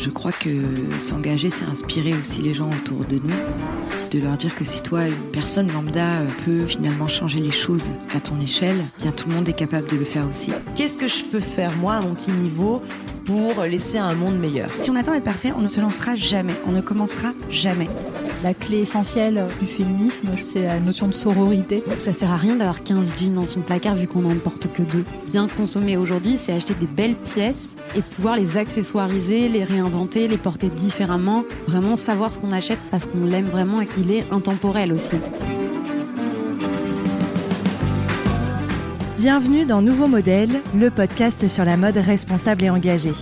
Je crois que s'engager, c'est inspirer aussi les gens autour de nous, de leur dire que si toi, une personne lambda, peut finalement changer les choses à ton échelle, bien tout le monde est capable de le faire aussi. Qu'est-ce que je peux faire, moi, à mon petit niveau, pour laisser un monde meilleur ? Si on attend d'être parfait, on ne se lancera jamais, on ne commencera jamais. La clé essentielle du féminisme, c'est la notion de sororité. Ça sert à rien d'avoir 15 jeans dans son placard vu qu'on n'en porte que 2. Bien consommer aujourd'hui, c'est acheter des belles pièces et pouvoir les accessoiriser, les réinventer, les porter différemment. Vraiment savoir ce qu'on achète parce qu'on l'aime vraiment et qu'il est intemporel aussi. Bienvenue dans Nouveau Modèle, le podcast sur la mode responsable et engagée.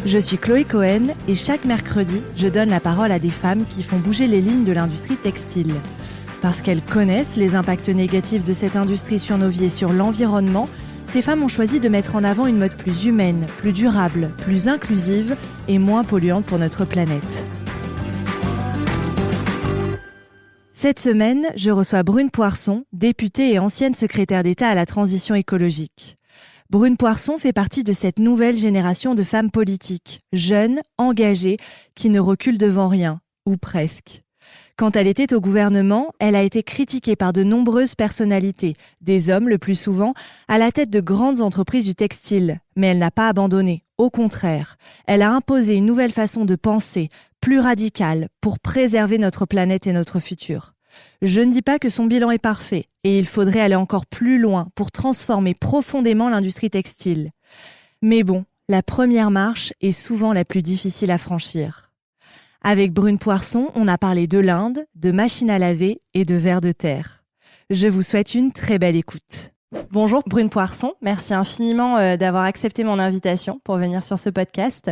Je suis Chloé Cohen et chaque mercredi, je donne la parole à des femmes qui font bouger les lignes de l'industrie textile. Parce qu'elles connaissent les impacts négatifs de cette industrie sur nos vies et sur l'environnement, ces femmes ont choisi de mettre en avant une mode plus humaine, plus durable, plus inclusive et moins polluante pour notre planète. Cette semaine, je reçois Brune Poirson, députée et ancienne secrétaire d'État à la transition écologique. Brune Poirson fait partie de cette nouvelle génération de femmes politiques, jeunes, engagées, qui ne reculent devant rien, ou presque. Quand elle était au gouvernement, elle a été critiquée par de nombreuses personnalités, des hommes le plus souvent, à la tête de grandes entreprises du textile. Mais elle n'a pas abandonné, au contraire. Elle a imposé une nouvelle façon de penser, plus radicale, pour préserver notre planète et notre futur. Je ne dis pas que son bilan est parfait, et il faudrait aller encore plus loin pour transformer profondément l'industrie textile. Mais bon, la première marche est souvent la plus difficile à franchir. Avec Brune Poirson, on a parlé de l'Inde, de machines à laver et de vers de terre. Je vous souhaite une très belle écoute. Bonjour Brune Poirson, merci infiniment d'avoir accepté mon invitation pour venir sur ce podcast.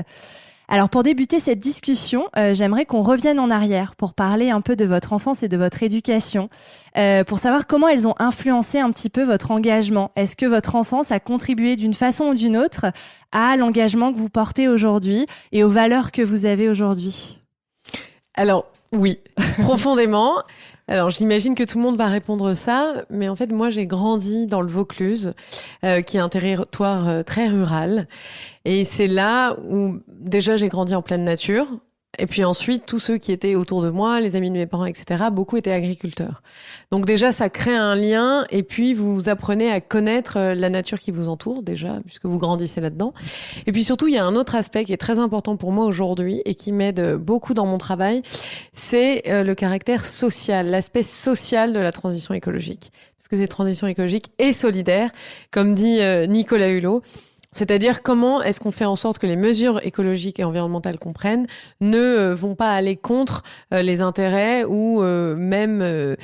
Alors pour débuter cette discussion, j'aimerais qu'on revienne en arrière pour parler un peu de votre enfance et de votre éducation, pour savoir comment elles ont influencé un petit peu votre engagement. Est-ce que votre enfance a contribué d'une façon ou d'une autre à l'engagement que vous portez aujourd'hui et aux valeurs que vous avez aujourd'hui ? Alors oui, profondément. Alors j'imagine que tout le monde va répondre ça, mais en fait moi j'ai grandi dans le Vaucluse, qui est un territoire très rural, et c'est là où déjà j'ai grandi en pleine nature. Et puis ensuite, tous ceux qui étaient autour de moi, les amis de mes parents, etc., beaucoup étaient agriculteurs. Donc déjà, ça crée un lien, et puis vous apprenez à connaître la nature qui vous entoure, déjà, puisque vous grandissez là-dedans. Et puis surtout, il y a un autre aspect qui est très important pour moi aujourd'hui, et qui m'aide beaucoup dans mon travail, c'est le caractère social, l'aspect social de la transition écologique. Parce que c'est transition écologique et solidaire, comme dit Nicolas Hulot. C'est-à-dire comment est-ce qu'on fait en sorte que les mesures écologiques et environnementales qu'on prenne ne vont pas aller contre les intérêts ou même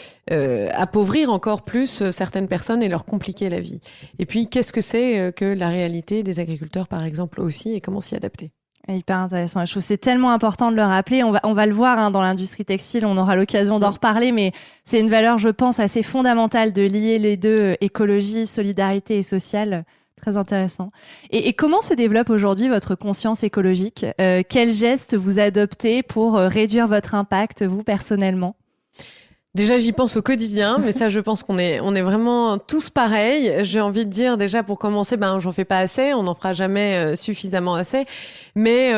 appauvrir encore plus certaines personnes et leur compliquer la vie. Et puis, qu'est-ce que c'est que la réalité des agriculteurs, par exemple, aussi, et comment s'y adapter ? Hyper intéressant. Je trouve que c'est tellement important de le rappeler. On va le voir dans l'industrie textile, on aura l'occasion d'en reparler, mais c'est une valeur, je pense, assez fondamentale de lier les deux, écologie, solidarité et sociale. Très intéressant. Et comment se développe aujourd'hui votre conscience écologique ? Quels gestes vous adoptez pour réduire votre impact, vous, personnellement ? Déjà, j'y pense au quotidien, mais ça, je pense qu'on est vraiment tous pareils. J'ai envie de dire, déjà, pour commencer, j'en fais pas assez, on n'en fera jamais suffisamment assez. Mais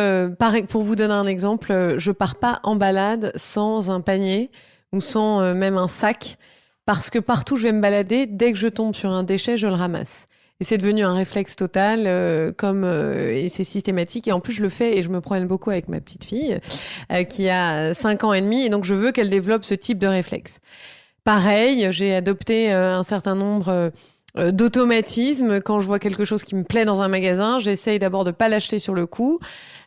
pour vous donner un exemple, je pars pas en balade sans un panier ou sans même un sac, parce que partout où je vais me balader, dès que je tombe sur un déchet, je le ramasse. Et c'est devenu un réflexe total, et c'est systématique. Et en plus, je le fais et je me promène beaucoup avec ma petite fille, qui a 5 ans et demi. Et donc, je veux qu'elle développe ce type de réflexe. Pareil, j'ai adopté un certain nombre d'automatismes. Quand je vois quelque chose qui me plaît dans un magasin, j'essaye d'abord de pas l'acheter sur le coup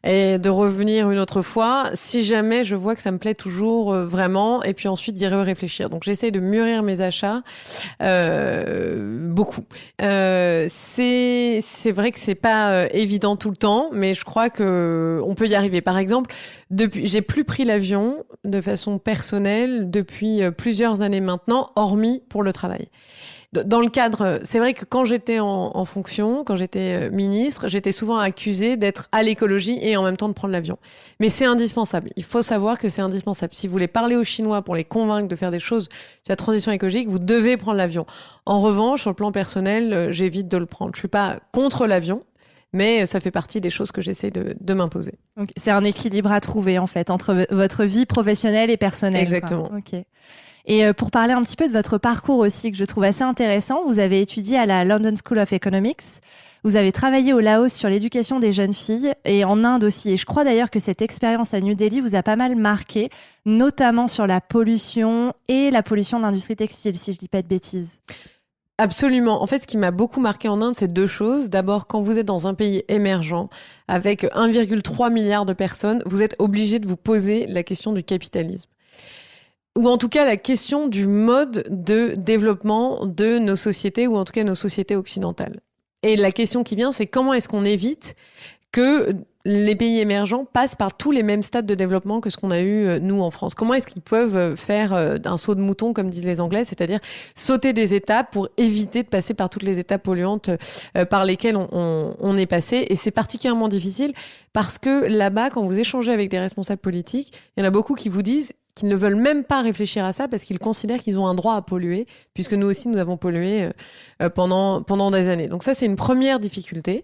et de revenir une autre fois si jamais je vois que ça me plaît toujours vraiment, et puis ensuite d'y réfléchir. Donc j'essaye de mûrir mes achats beaucoup. C'est vrai que c'est pas évident tout le temps, mais je crois que on peut y arriver. Par exemple, j'ai plus pris l'avion de façon personnelle depuis plusieurs années maintenant, hormis pour le travail. Dans le cadre, c'est vrai que quand j'étais en fonction, quand j'étais ministre, j'étais souvent accusée d'être à l'écologie et en même temps de prendre l'avion. Mais c'est indispensable. Il faut savoir que c'est indispensable. Si vous voulez parler aux Chinois pour les convaincre de faire des choses sur la transition écologique, vous devez prendre l'avion. En revanche, sur le plan personnel, j'évite de le prendre. Je suis pas contre l'avion. Mais ça fait partie des choses que j'essaie de m'imposer. Donc, c'est un équilibre à trouver, en fait, entre votre vie professionnelle et personnelle. Exactement. Quoi. Ok. Et pour parler un petit peu de votre parcours aussi, que je trouve assez intéressant, vous avez étudié à la London School of Economics. Vous avez travaillé au Laos sur l'éducation des jeunes filles et en Inde aussi. Et je crois d'ailleurs que cette expérience à New Delhi vous a pas mal marqué, notamment sur la pollution et la pollution de l'industrie textile, si je dis pas de bêtises. Absolument. En fait, ce qui m'a beaucoup marqué en Inde, c'est deux choses. D'abord, quand vous êtes dans un pays émergent avec 1,3 milliard de personnes, vous êtes obligé de vous poser la question du capitalisme. Ou en tout cas, la question du mode de développement de nos sociétés, ou en tout cas nos sociétés occidentales. Et la question qui vient, c'est comment est-ce qu'on évite que les pays émergents passent par tous les mêmes stades de développement que ce qu'on a eu, nous, en France. Comment est-ce qu'ils peuvent faire un saut de mouton, comme disent les Anglais, c'est-à-dire sauter des étapes pour éviter de passer par toutes les étapes polluantes par lesquelles on est passé. Et c'est particulièrement difficile parce que là-bas, quand vous échangez avec des responsables politiques, il y en a beaucoup qui vous disent qu'ils ne veulent même pas réfléchir à ça parce qu'ils considèrent qu'ils ont un droit à polluer, puisque nous aussi, nous avons pollué pendant des années. Donc ça, c'est une première difficulté.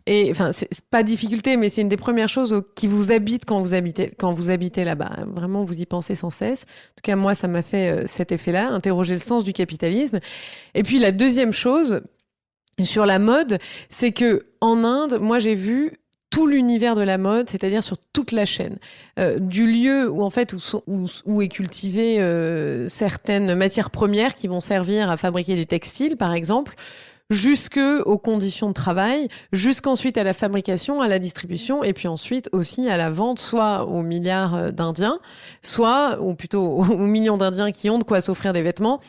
Et enfin, c'est pas difficulté, mais c'est une des premières choses qui vous habitent quand vous habitez là-bas. Vraiment, vous y pensez sans cesse. En tout cas, moi, ça m'a fait cet effet-là, interroger le sens du capitalisme. Et puis, la deuxième chose sur la mode, c'est que en Inde, moi, j'ai vu tout l'univers de la mode, c'est-à-dire sur toute la chaîne, du lieu où en fait où est cultivée certaines matières premières qui vont servir à fabriquer du textile, par exemple, jusqu'aux conditions de travail, jusqu'ensuite à la fabrication, à la distribution, et puis ensuite aussi à la vente, soit aux milliards d'Indiens, soit, ou plutôt aux millions d'Indiens qui ont de quoi s'offrir des vêtements,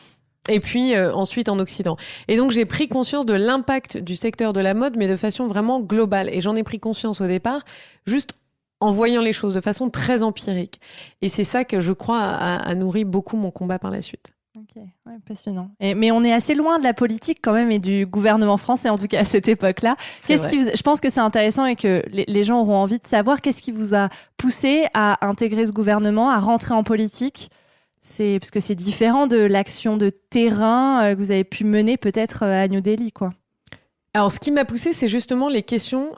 et puis ensuite en Occident. Et donc j'ai pris conscience de l'impact du secteur de la mode, mais de façon vraiment globale. Et j'en ai pris conscience au départ, juste en voyant les choses de façon très empirique. Et c'est ça que je crois a nourri beaucoup mon combat par la suite. Ok, ouais, passionnant. Mais on est assez loin de la politique quand même et du gouvernement français, en tout cas à cette époque-là. Je pense que c'est intéressant et que les gens auront envie de savoir qu'est-ce qui vous a poussé à intégrer ce gouvernement, à rentrer en politique. Parce que c'est différent de l'action de terrain que vous avez pu mener peut-être à New Delhi, quoi. Alors, ce qui m'a poussée, c'est justement les questions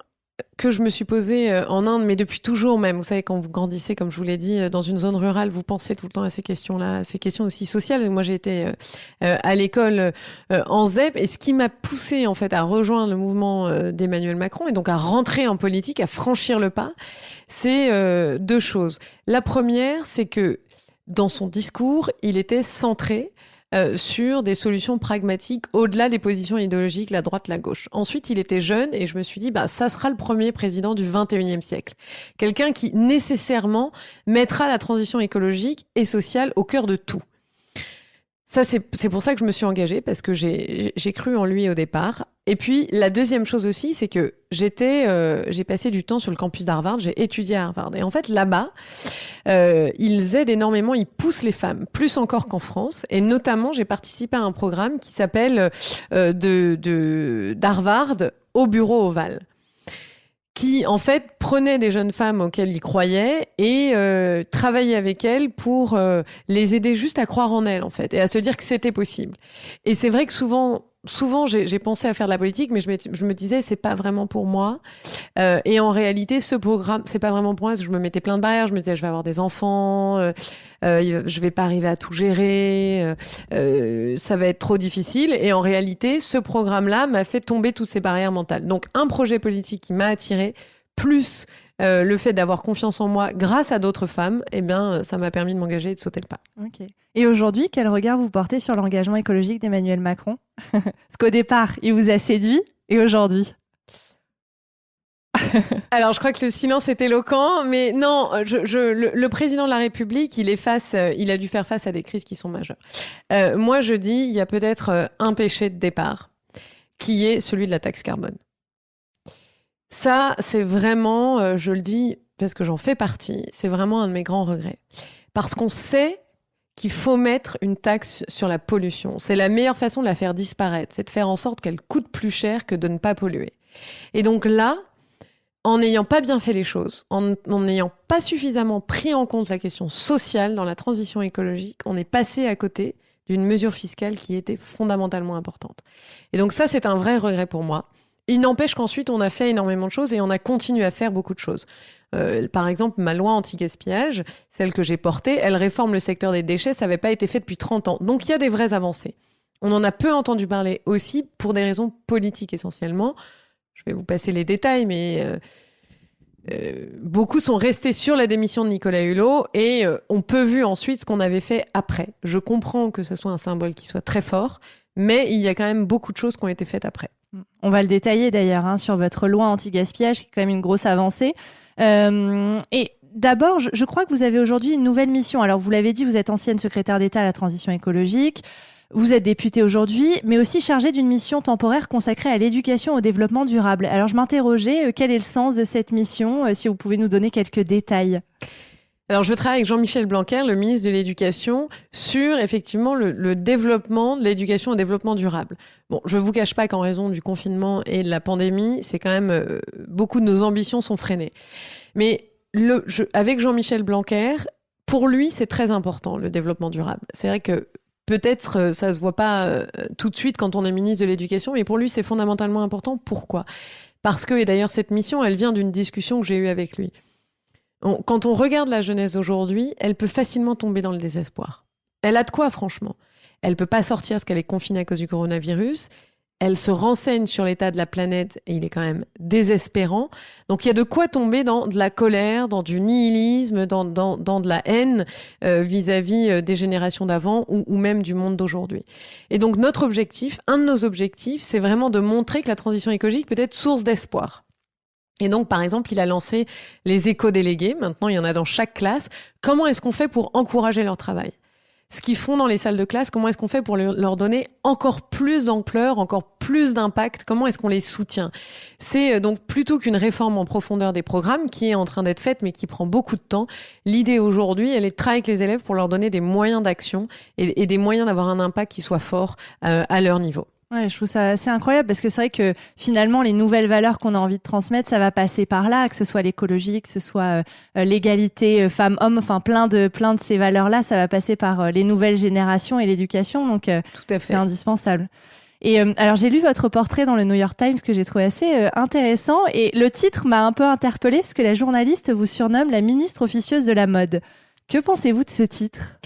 que je me suis posée en Inde, mais depuis toujours même. Vous savez, quand vous grandissez, comme je vous l'ai dit, dans une zone rurale, vous pensez tout le temps à ces questions-là, ces questions aussi sociales. Moi, j'ai été à l'école en ZEP, et ce qui m'a poussée en fait à rejoindre le mouvement d'Emmanuel Macron et donc à rentrer en politique, à franchir le pas, c'est deux choses. La première, c'est que dans son discours, il était centré sur des solutions pragmatiques au-delà des positions idéologiques, la droite, la gauche. Ensuite, il était jeune et je me suis dit, ça sera le premier président du 21e siècle. Quelqu'un qui nécessairement mettra la transition écologique et sociale au cœur de tout. Ça, c'est pour ça que je me suis engagée, parce que j'ai cru en lui au départ. Et puis, la deuxième chose aussi, c'est que j'ai passé du temps sur le campus d'Harvard, j'ai étudié à Harvard. Et en fait, là-bas, ils aident énormément, ils poussent les femmes, plus encore qu'en France. Et notamment, j'ai participé à un programme qui s'appelle d'Harvard au bureau ovale, qui, en fait, prenait des jeunes femmes auxquelles ils croyaient et travaillait avec elles pour les aider juste à croire en elles, en fait, et à se dire que c'était possible. Et c'est vrai que souvent j'ai pensé à faire de la politique, mais je me disais, c'est pas vraiment pour moi. Et en réalité, ce programme, c'est pas vraiment pour moi, parce que je me mettais plein de barrières. Je me disais, je vais avoir des enfants, je vais pas arriver à tout gérer, ça va être trop difficile. Et en réalité, ce programme-là m'a fait tomber toutes ces barrières mentales. Donc, un projet politique qui m'a attirée, plus le fait d'avoir confiance en moi grâce à d'autres femmes, ça m'a permis de m'engager et de sauter le pas. Ok. Et aujourd'hui, quel regard vous portez sur l'engagement écologique d'Emmanuel Macron ? Parce qu'au départ, il vous a séduit, et aujourd'hui ? Alors, je crois que le silence est éloquent, mais non, le président de la République, il a dû faire face à des crises qui sont majeures. Moi, je dis, il y a peut-être un péché de départ, qui est celui de la taxe carbone. Ça, c'est vraiment, je le dis parce que j'en fais partie, c'est vraiment un de mes grands regrets. Parce qu'on sait qu'il faut mettre une taxe sur la pollution. C'est la meilleure façon de la faire disparaître, c'est de faire en sorte qu'elle coûte plus cher que de ne pas polluer. Et donc là, en n'ayant pas bien fait les choses, en n'ayant pas suffisamment pris en compte la question sociale dans la transition écologique, on est passé à côté d'une mesure fiscale qui était fondamentalement importante. Et donc ça, c'est un vrai regret pour moi. Il n'empêche qu'ensuite, on a fait énormément de choses et on a continué à faire beaucoup de choses. Par exemple, ma loi anti-gaspillage, celle que j'ai portée, elle réforme le secteur des déchets, ça n'avait pas été fait depuis 30 ans. Donc il y a des vraies avancées. On en a peu entendu parler aussi pour des raisons politiques essentiellement. Je vais vous passer les détails, mais beaucoup sont restés sur la démission de Nicolas Hulot et on peut voir ensuite ce qu'on avait fait après. Je comprends que ce soit un symbole qui soit très fort, mais il y a quand même beaucoup de choses qui ont été faites après. On va le détailler d'ailleurs sur votre loi anti-gaspillage, qui est quand même une grosse avancée. Et d'abord, je crois que vous avez aujourd'hui une nouvelle mission. Alors, vous l'avez dit, vous êtes ancienne secrétaire d'État à la transition écologique. Vous êtes députée aujourd'hui, mais aussi chargée d'une mission temporaire consacrée à l'éducation et au développement durable. Alors, je m'interrogeais, quel est le sens de cette mission, si vous pouvez nous donner quelques détails. Alors, je travaille avec Jean-Michel Blanquer, le ministre de l'Éducation, sur effectivement le développement de l'éducation et développement durable. Bon, je ne vous cache pas qu'en raison du confinement et de la pandémie, c'est quand même beaucoup de nos ambitions sont freinées. Mais avec Jean-Michel Blanquer, pour lui, c'est très important, le développement durable. C'est vrai que peut-être ça ne se voit pas tout de suite quand on est ministre de l'Éducation, mais pour lui, c'est fondamentalement important. Pourquoi ? Parce que, et d'ailleurs, cette mission, elle vient d'une discussion que j'ai eue avec lui. Quand on regarde la jeunesse d'aujourd'hui, elle peut facilement tomber dans le désespoir. Elle a de quoi, franchement. Elle peut pas sortir parce qu'elle est confinée à cause du coronavirus. Elle se renseigne sur l'état de la planète et il est quand même désespérant. Donc il y a de quoi tomber dans de la colère, dans du nihilisme, dans de la haine vis-à-vis des générations d'avant ou même du monde d'aujourd'hui. Et donc notre objectif, un de nos objectifs, c'est vraiment de montrer que la transition écologique peut être source d'espoir. Et donc, par exemple, il a lancé les éco-délégués. Maintenant, il y en a dans chaque classe. Comment est-ce qu'on fait pour encourager leur travail ? Ce qu'ils font dans les salles de classe, comment est-ce qu'on fait pour leur donner encore plus d'ampleur, encore plus d'impact ? Comment est-ce qu'on les soutient ? C'est donc plutôt qu'une réforme en profondeur des programmes qui est en train d'être faite, mais qui prend beaucoup de temps. L'idée aujourd'hui, elle est de travailler avec les élèves pour leur donner des moyens d'action et des moyens d'avoir un impact qui soit fort à leur niveau. Ouais, je trouve ça assez incroyable parce que c'est vrai que finalement les nouvelles valeurs qu'on a envie de transmettre, ça va passer par là, que ce soit l'écologie, que ce soit l'égalité femmes-hommes, enfin plein de ces valeurs-là, ça va passer par les nouvelles générations et l'éducation, donc tout à fait. C'est indispensable. Et alors j'ai lu votre portrait dans le New York Times que j'ai trouvé assez intéressant et le titre m'a un peu interpellée parce que la journaliste vous surnomme la ministre officieuse de la mode. Que pensez-vous de ce titre ?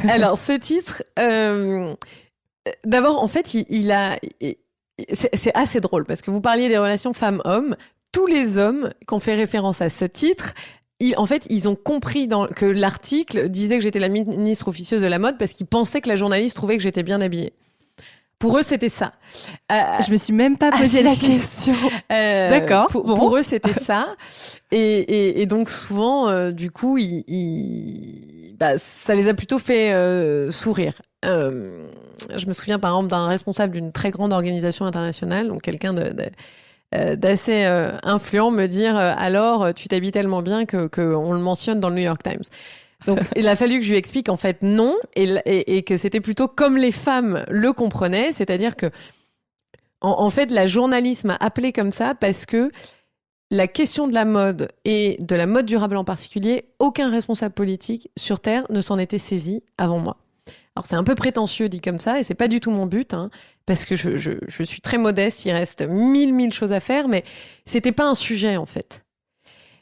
Alors ce titre... D'abord, en fait, c'est assez drôle parce que vous parliez des relations femmes-hommes. Tous les hommes qui ont fait référence à ce titre, ils ont compris que l'article disait que j'étais la ministre officieuse de la mode parce qu'ils pensaient que la journaliste trouvait que j'étais bien habillée. Pour eux, c'était ça. Je me suis même pas posé la question. D'accord. Pour eux, c'était ça. Et donc souvent, du coup, ça les a plutôt fait sourire. Je me souviens par exemple d'un responsable d'une très grande organisation internationale, donc quelqu'un d'assez influent, me dire alors tu t'habilles tellement bien qu'on le mentionne dans le New York Times. Donc il a fallu que je lui explique en fait non et que c'était plutôt comme les femmes le comprenaient, c'est-à-dire que en fait la journaliste m'a appelée comme ça parce que la question de la mode et de la mode durable en particulier, aucun responsable politique sur Terre ne s'en était saisi avant moi. Alors c'est un peu prétentieux dit comme ça et c'est pas du tout mon but parce que je suis très modeste, il reste mille choses à faire, mais c'était pas un sujet en fait.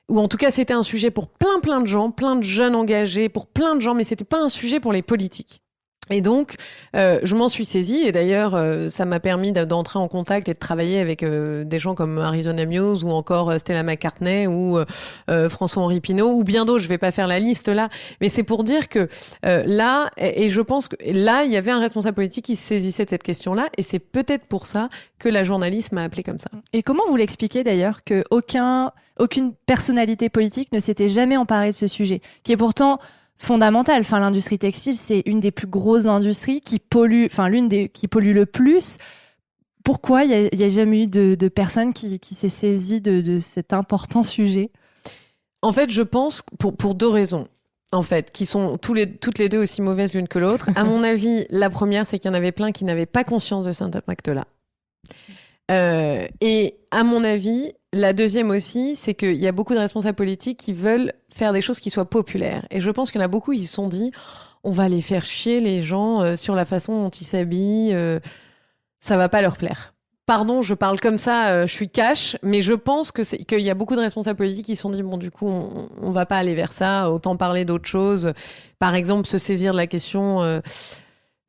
Ou en tout cas c'était un sujet pour plein de gens, plein de jeunes engagés, pour plein de gens, mais c'était pas un sujet pour les politiques. Et donc, je m'en suis saisie et d'ailleurs, ça m'a permis d'entrer en contact et de travailler avec des gens comme Arizona Muse ou encore Stella McCartney ou François-Henri Pinault ou bien d'autres. Je vais pas faire la liste là, mais c'est pour dire que là, et je pense que là, il y avait un responsable politique qui se saisissait de cette question-là et c'est peut-être pour ça que la journaliste m'a appelée comme ça. Et comment vous l'expliquez d'ailleurs que aucune personnalité politique ne s'était jamais emparée de ce sujet, qui est pourtant fondamentale. Enfin, l'industrie textile, c'est une des plus grosses industries qui pollue, enfin qui pollue le plus. Pourquoi il y a jamais eu de personne qui s'est saisie de cet important sujet ? En fait, je pense pour deux raisons. En fait, qui sont toutes les deux aussi mauvaises l'une que l'autre. À mon avis, la première, c'est qu'il y en avait plein qui n'avaient pas conscience de cet impact-là. Et à mon avis, la deuxième aussi, c'est qu'il y a beaucoup de responsables politiques qui veulent faire des choses qui soient populaires. Et je pense qu'il y en a beaucoup qui se sont dit on va les faire chier les gens sur la façon dont ils s'habillent, ça va pas leur plaire. pardon, je parle comme ça, je suis cash, mais je pense qu'il y a beaucoup de responsables politiques qui se sont dit, bon, du coup, on va pas aller vers ça, autant parler d'autre chose. Par exemple, se saisir de la question,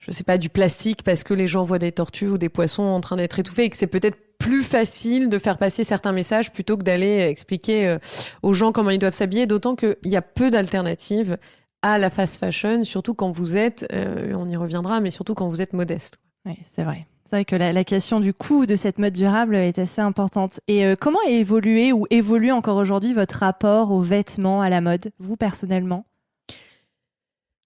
je sais pas, du plastique, parce que les gens voient des tortues ou des poissons en train d'être étouffés et que c'est peut-être plus facile de faire passer certains messages plutôt que d'aller expliquer aux gens comment ils doivent s'habiller, d'autant qu'il y a peu d'alternatives à la fast fashion, surtout quand vous êtes, on y reviendra, mais surtout quand vous êtes modeste. Oui, c'est vrai. C'est vrai que la question du coût de cette mode durable est assez importante. Et comment a évolué ou évolue encore aujourd'hui votre rapport aux vêtements, à la mode, vous personnellement ?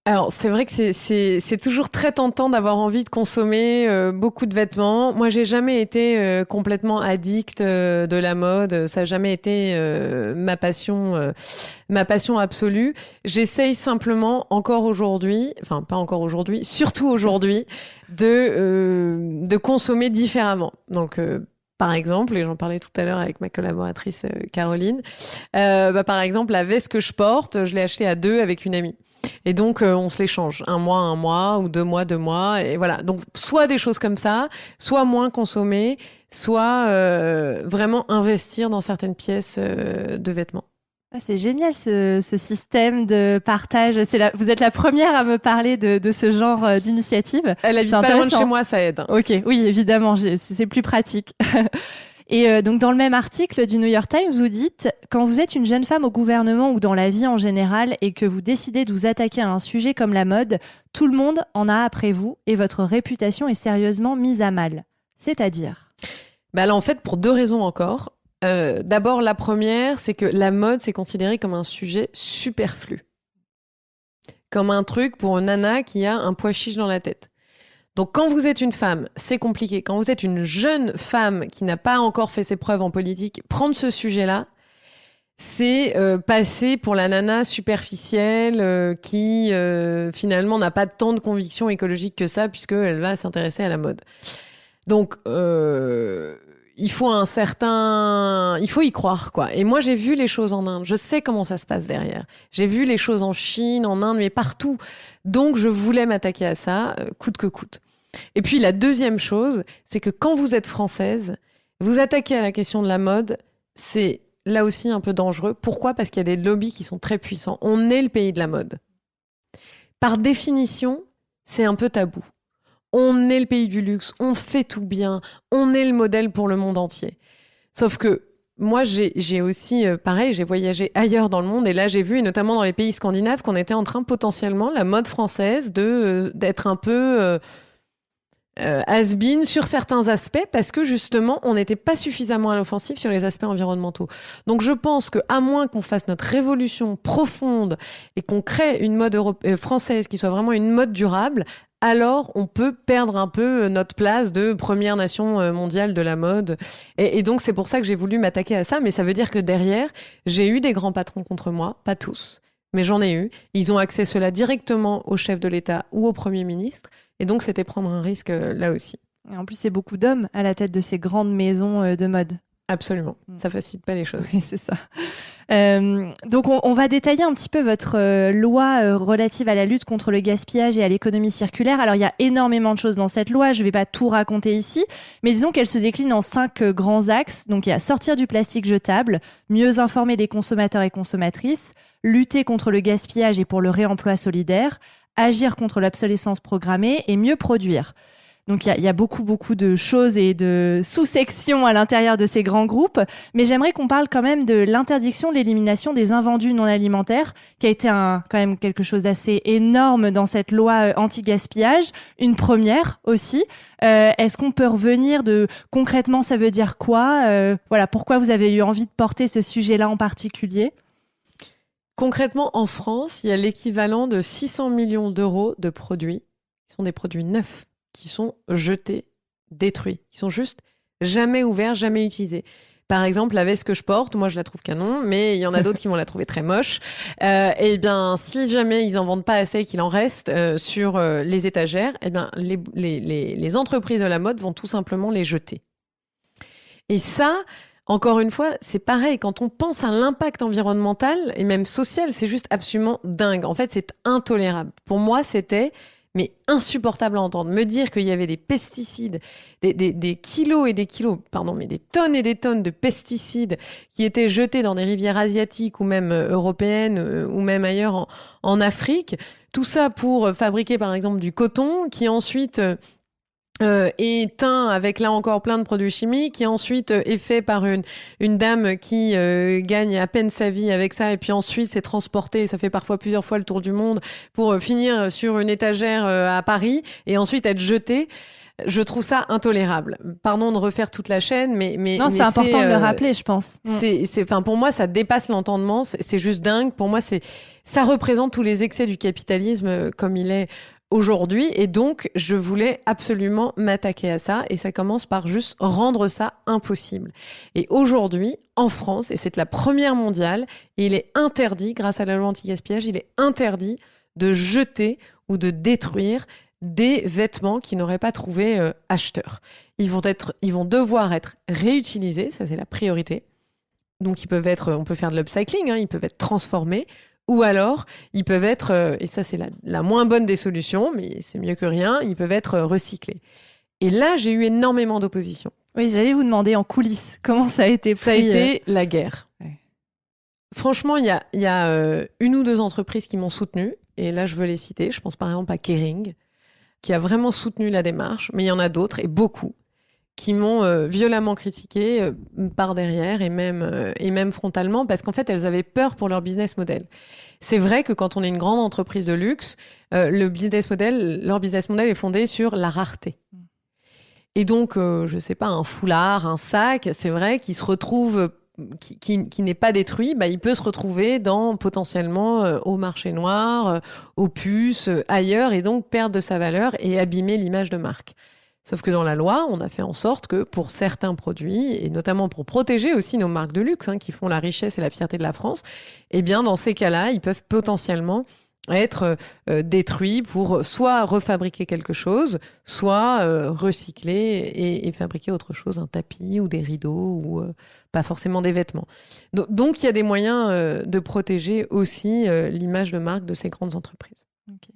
Alors, c'est vrai que c'est toujours très tentant d'avoir envie de consommer beaucoup de vêtements. Moi, j'ai jamais été complètement addict de la mode. Ça n'a jamais été ma passion absolue. J'essaye simplement encore aujourd'hui, enfin pas encore aujourd'hui, surtout aujourd'hui, de consommer différemment. Donc, par exemple, et j'en parlais tout à l'heure avec ma collaboratrice Caroline, par exemple, la veste que je porte, je l'ai achetée à 2 avec une amie. Et donc, on se l'échange. Un mois, ou 2 mois. Et voilà. Donc, soit des choses comme ça, soit moins consommer, soit vraiment investir dans certaines pièces de vêtements. Ah, c'est génial ce système de partage. Vous êtes la première à me parler de ce genre d'initiative. Elle habite pas loin de chez moi, ça aide. Ok, oui, évidemment, c'est plus pratique. Et donc, dans le même article du New York Times, vous dites « Quand vous êtes une jeune femme au gouvernement ou dans la vie en général et que vous décidez de vous attaquer à un sujet comme la mode, tout le monde en a après vous et votre réputation est sérieusement mise à mal. » C'est-à-dire ? Là, en fait, pour 2 raisons encore. D'abord, la première, c'est que la mode, c'est considéré comme un sujet superflu. Comme un truc pour une nana qui a un pois chiche dans la tête. Donc, quand vous êtes une femme, c'est compliqué. Quand vous êtes une jeune femme qui n'a pas encore fait ses preuves en politique, prendre ce sujet-là, c'est passer pour la nana superficielle qui, finalement, n'a pas tant de conviction écologique que ça, puisqu'elle va s'intéresser à la mode. Donc, il faut y croire, quoi. Et moi, j'ai vu les choses en Inde. Je sais comment ça se passe derrière. J'ai vu les choses en Chine, en Inde, mais partout. Donc, je voulais m'attaquer à ça, coûte que coûte. Et puis, la deuxième chose, c'est que quand vous êtes française, vous attaquer à la question de la mode, c'est là aussi un peu dangereux. Pourquoi ? Parce qu'il y a des lobbies qui sont très puissants. On est le pays de la mode. Par définition, c'est un peu tabou. On est le pays du luxe, on fait tout bien, on est le modèle pour le monde entier. Sauf que moi, j'ai aussi, pareil, j'ai voyagé ailleurs dans le monde et là, j'ai vu, et notamment dans les pays scandinaves, qu'on était en train potentiellement, la mode française, d'être un peu has-been sur certains aspects parce que justement, on n'était pas suffisamment à l'offensive sur les aspects environnementaux. Donc, je pense qu'à moins qu'on fasse notre révolution profonde et qu'on crée une mode française qui soit vraiment une mode durable, alors on peut perdre un peu notre place de première nation mondiale de la mode. Et donc, c'est pour ça que j'ai voulu m'attaquer à ça. Mais ça veut dire que derrière, j'ai eu des grands patrons contre moi, pas tous, mais j'en ai eu. Ils ont accès cela directement au chef de l'État ou au Premier ministre. Et donc, c'était prendre un risque là aussi. Et en plus, c'est beaucoup d'hommes à la tête de ces grandes maisons de mode. Absolument. Ça facilite pas les choses. Oui, c'est ça. Donc, on va détailler un petit peu votre loi relative à la lutte contre le gaspillage et à l'économie circulaire. Alors, il y a énormément de choses dans cette loi. Je vais pas tout raconter ici. Mais disons qu'elle se décline en 5 grands axes. Donc, il y a sortir du plastique jetable, mieux informer les consommateurs et consommatrices, lutter contre le gaspillage et pour le réemploi solidaire, agir contre l'obsolescence programmée et mieux produire. Donc, il y a beaucoup de choses et de sous-sections à l'intérieur de ces grands groupes. Mais j'aimerais qu'on parle quand même de l'interdiction, de l'élimination des invendus non alimentaires, qui a été quand même quelque chose d'assez énorme dans cette loi anti-gaspillage. Une première aussi. Est-ce qu'on peut revenir concrètement, ça veut dire quoi ? Voilà, pourquoi vous avez eu envie de porter ce sujet-là en particulier ? Concrètement, en France, il y a l'équivalent de 600 millions d'euros de produits, qui sont des produits neufs, qui sont jetés, détruits, qui sont juste jamais ouverts, jamais utilisés. Par exemple, la veste que je porte, moi je la trouve canon, mais il y en a d'autres qui vont la trouver très moche. Et bien, si jamais ils en vendent pas assez et qu'il en reste sur les étagères, et bien les entreprises de la mode vont tout simplement les jeter. Et ça, encore une fois, c'est pareil. Quand on pense à l'impact environnemental et même social, c'est juste absolument dingue. En fait, c'est intolérable. Pour moi, c'était mais insupportable à entendre. Me dire qu'il y avait des pesticides, des kilos et des kilos, mais des tonnes et des tonnes de pesticides qui étaient jetés dans des rivières asiatiques ou même européennes ou même ailleurs en Afrique. Tout ça pour fabriquer par exemple du coton qui ensuite est teint avec là encore plein de produits chimiques, qui ensuite est fait par une dame qui gagne à peine sa vie avec ça, et puis ensuite c'est transporté, ça fait parfois plusieurs fois le tour du monde pour finir sur une étagère à Paris et ensuite être jeté. Je trouve ça intolérable. Pardon de refaire toute la chaîne, mais non, c'est important de le rappeler, je pense. Enfin, pour moi, ça dépasse l'entendement. C'est juste dingue. Pour moi, ça représente tous les excès du capitalisme comme il est aujourd'hui. Et donc, je voulais absolument m'attaquer à ça. Et ça commence par juste rendre ça impossible. Et aujourd'hui, en France, et c'est la première mondiale, il est interdit, grâce à la loi anti-gaspillage, il est interdit de jeter ou de détruire des vêtements qui n'auraient pas trouvé acheteur. Ils vont devoir être réutilisés, ça c'est la priorité. Donc on peut faire de l'upcycling, ils peuvent être transformés, ou alors ils peuvent être, et ça c'est la moins bonne des solutions, mais c'est mieux que rien, ils peuvent être recyclés. Et là, j'ai eu énormément d'opposition. Oui, j'allais vous demander en coulisses, comment ça a été pris. Ça a été la guerre. Ouais. Franchement, il y a une ou deux entreprises qui m'ont soutenue, et là je veux les citer. Je pense par exemple à Kering, qui a vraiment soutenu la démarche, mais il y en a d'autres, et beaucoup, qui m'ont violemment critiqué par derrière et même frontalement, parce qu'en fait, elles avaient peur pour leur business model. C'est vrai que quand on est une grande entreprise de luxe, leur business model est fondé sur la rareté. Et donc, je sais pas, un foulard, un sac, c'est vrai qu'il se retrouve... qui n'est pas détruit, il peut se retrouver potentiellement au marché noir, aux puces, ailleurs, et donc perdre de sa valeur et abîmer l'image de marque. Sauf que dans la loi, on a fait en sorte que pour certains produits, et notamment pour protéger aussi nos marques de luxe, qui font la richesse et la fierté de la France, eh bien dans ces cas-là, ils peuvent potentiellement être détruits pour soit refabriquer quelque chose, soit recycler et fabriquer autre chose, un tapis ou des rideaux ou pas forcément des vêtements. Donc il y a des moyens de protéger aussi l'image de marque de ces grandes entreprises. Okay.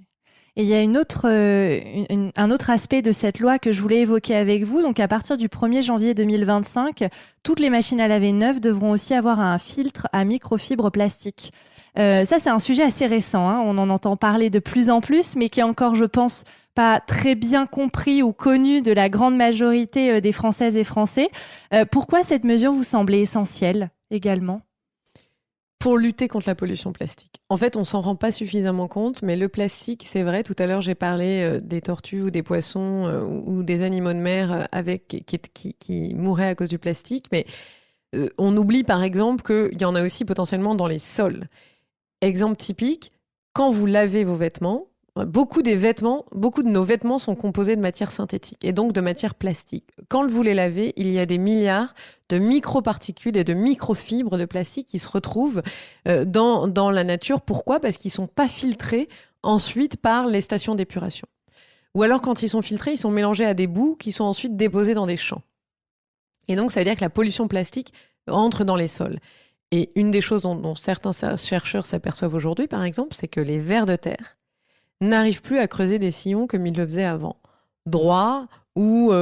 Et il y a un autre aspect de cette loi que je voulais évoquer avec vous. Donc, à partir du 1er janvier 2025, toutes les machines à laver neuves devront aussi avoir un filtre à microfibre plastique. Ça, c'est un sujet assez récent. On en entend parler de plus en plus, mais qui est encore, je pense, pas très bien compris ou connu de la grande majorité des Françaises et Français. Pourquoi cette mesure vous semblait essentielle également ? Pour lutter contre la pollution plastique. En fait, on s'en rend pas suffisamment compte, mais le plastique, c'est vrai, tout à l'heure, j'ai parlé des tortues ou des poissons ou des animaux de mer qui mouraient à cause du plastique, mais on oublie par exemple qu'il y en a aussi potentiellement dans les sols. Exemple typique, quand vous lavez vos vêtements, beaucoup de nos vêtements sont composés de matières synthétiques et donc de matières plastiques. Quand vous les lavez, il y a des milliards de microparticules et de microfibres de plastique qui se retrouvent dans la nature. Pourquoi ? Parce qu'ils ne sont pas filtrés ensuite par les stations d'épuration. Ou alors quand ils sont filtrés, ils sont mélangés à des boues qui sont ensuite déposées dans des champs. Et donc ça veut dire que la pollution plastique entre dans les sols. Et une des choses dont certains chercheurs s'aperçoivent aujourd'hui, par exemple, c'est que les vers de terre n'arrivent plus à creuser des sillons comme ils le faisaient avant. Droit ou